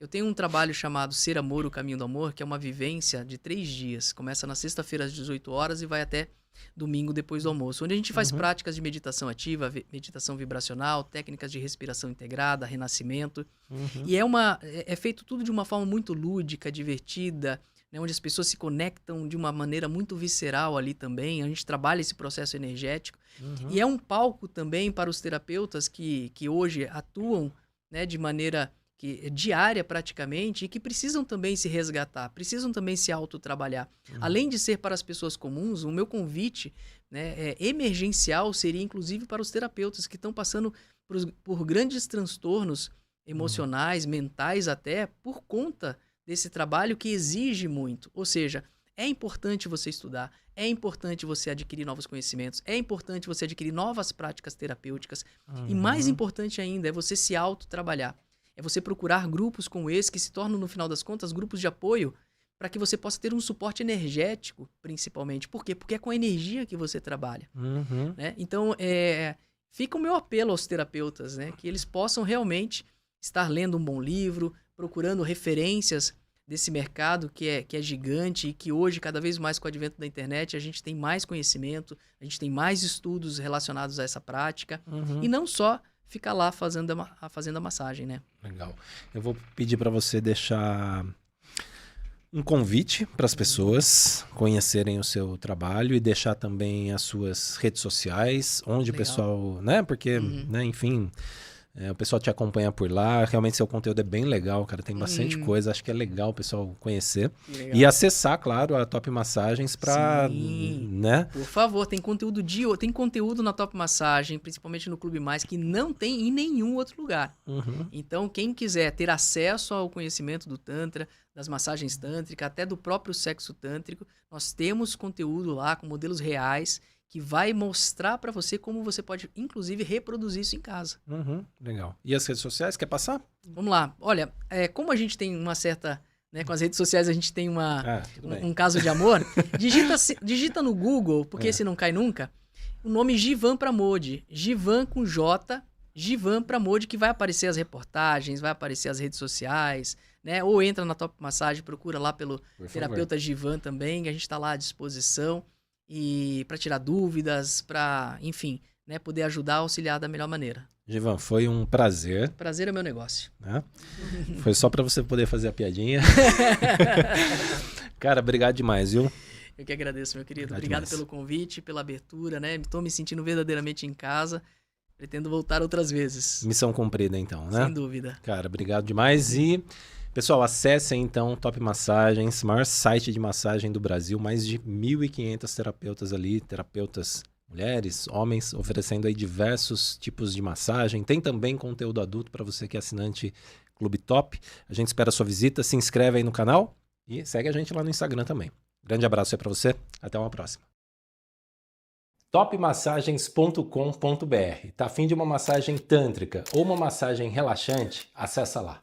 Eu tenho um trabalho chamado Ser Amor, o Caminho do Amor, que é uma vivência de 3 dias. Começa na sexta-feira às 18 horas e vai até domingo depois do almoço, onde a gente faz práticas de meditação ativa, meditação vibracional, técnicas de respiração integrada, renascimento. E é feito tudo de uma forma muito lúdica, divertida, né, onde as pessoas se conectam de uma maneira muito visceral ali também. A gente trabalha esse processo energético. E é um palco também para os terapeutas que hoje atuam, né, de maneira diária praticamente, e que precisam também se resgatar, precisam também se autotrabalhar. Além de ser para as pessoas comuns, o meu convite, né, emergencial seria inclusive para os terapeutas que estão passando por grandes transtornos emocionais, mentais até, por conta desse trabalho que exige muito. Ou seja, É importante você estudar, é importante você adquirir novos conhecimentos, é importante você adquirir novas práticas terapêuticas. E mais importante ainda é você se autotrabalhar. É você procurar grupos como esse que se tornam, no final das contas, grupos de apoio para que você possa ter um suporte energético, principalmente. Por quê? Porque é com a energia que você trabalha. Né? Então, fica o meu apelo aos terapeutas, né? Que eles possam realmente estar lendo um bom livro, procurando referências desse mercado que é gigante e que hoje, cada vez mais com o advento da internet, a gente tem mais conhecimento, a gente tem mais estudos relacionados a essa prática. E não só ficar lá fazendo a massagem, né? Legal. Eu vou pedir para você deixar um convite para as pessoas conhecerem o seu trabalho e deixar também as suas redes sociais, onde o pessoal, né? Porque, né, enfim, o pessoal te acompanha por lá. Realmente seu conteúdo é bem legal, cara. Tem bastante coisa. Acho que é legal o pessoal conhecer. E acessar, claro, a Top Massagens para, né? Por favor, tem conteúdo na Top Massagem, principalmente no Clube Mais, que não tem em nenhum outro lugar. Então, quem quiser ter acesso ao conhecimento do Tantra, das massagens tântricas, até do próprio sexo tântrico, nós temos conteúdo lá com modelos reais que vai mostrar para você como você pode, inclusive, reproduzir isso em casa. Legal. E as redes sociais, quer passar? Vamos lá. Olha, como a gente tem uma certa... Né, com as redes sociais a gente tem um caso de amor, digita no Google, porque esse não cai nunca, o nome Jivan Pramod. Jivan com J, Jivan Pramod, que vai aparecer as reportagens, vai aparecer as redes sociais, né? Ou entra na Top Massagem, procura lá pelo terapeuta Jivan também, que a gente está lá à disposição. E para tirar dúvidas, para, enfim, né, poder ajudar, auxiliar da melhor maneira. Jivan, foi um prazer. Prazer é meu negócio. Né? Foi só para você poder fazer a piadinha. Cara, obrigado demais, viu? Eu que agradeço, meu querido. Obrigado pelo convite, pela abertura, né? Estou me sentindo verdadeiramente em casa. Pretendo voltar outras vezes. Missão cumprida, então, né? Sem dúvida. Cara, obrigado demais. E, pessoal, acessem então Top Massagens, maior site de massagem do Brasil. Mais de 1.500 terapeutas ali, terapeutas mulheres, homens, oferecendo aí diversos tipos de massagem. Tem também conteúdo adulto para você que é assinante Clube Top. A gente espera a sua visita. Se inscreve aí no canal e segue a gente lá no Instagram também. Grande abraço aí para você. Até uma próxima. topmassagens.com.br. Tá afim de uma massagem tântrica ou uma massagem relaxante? Acessa lá.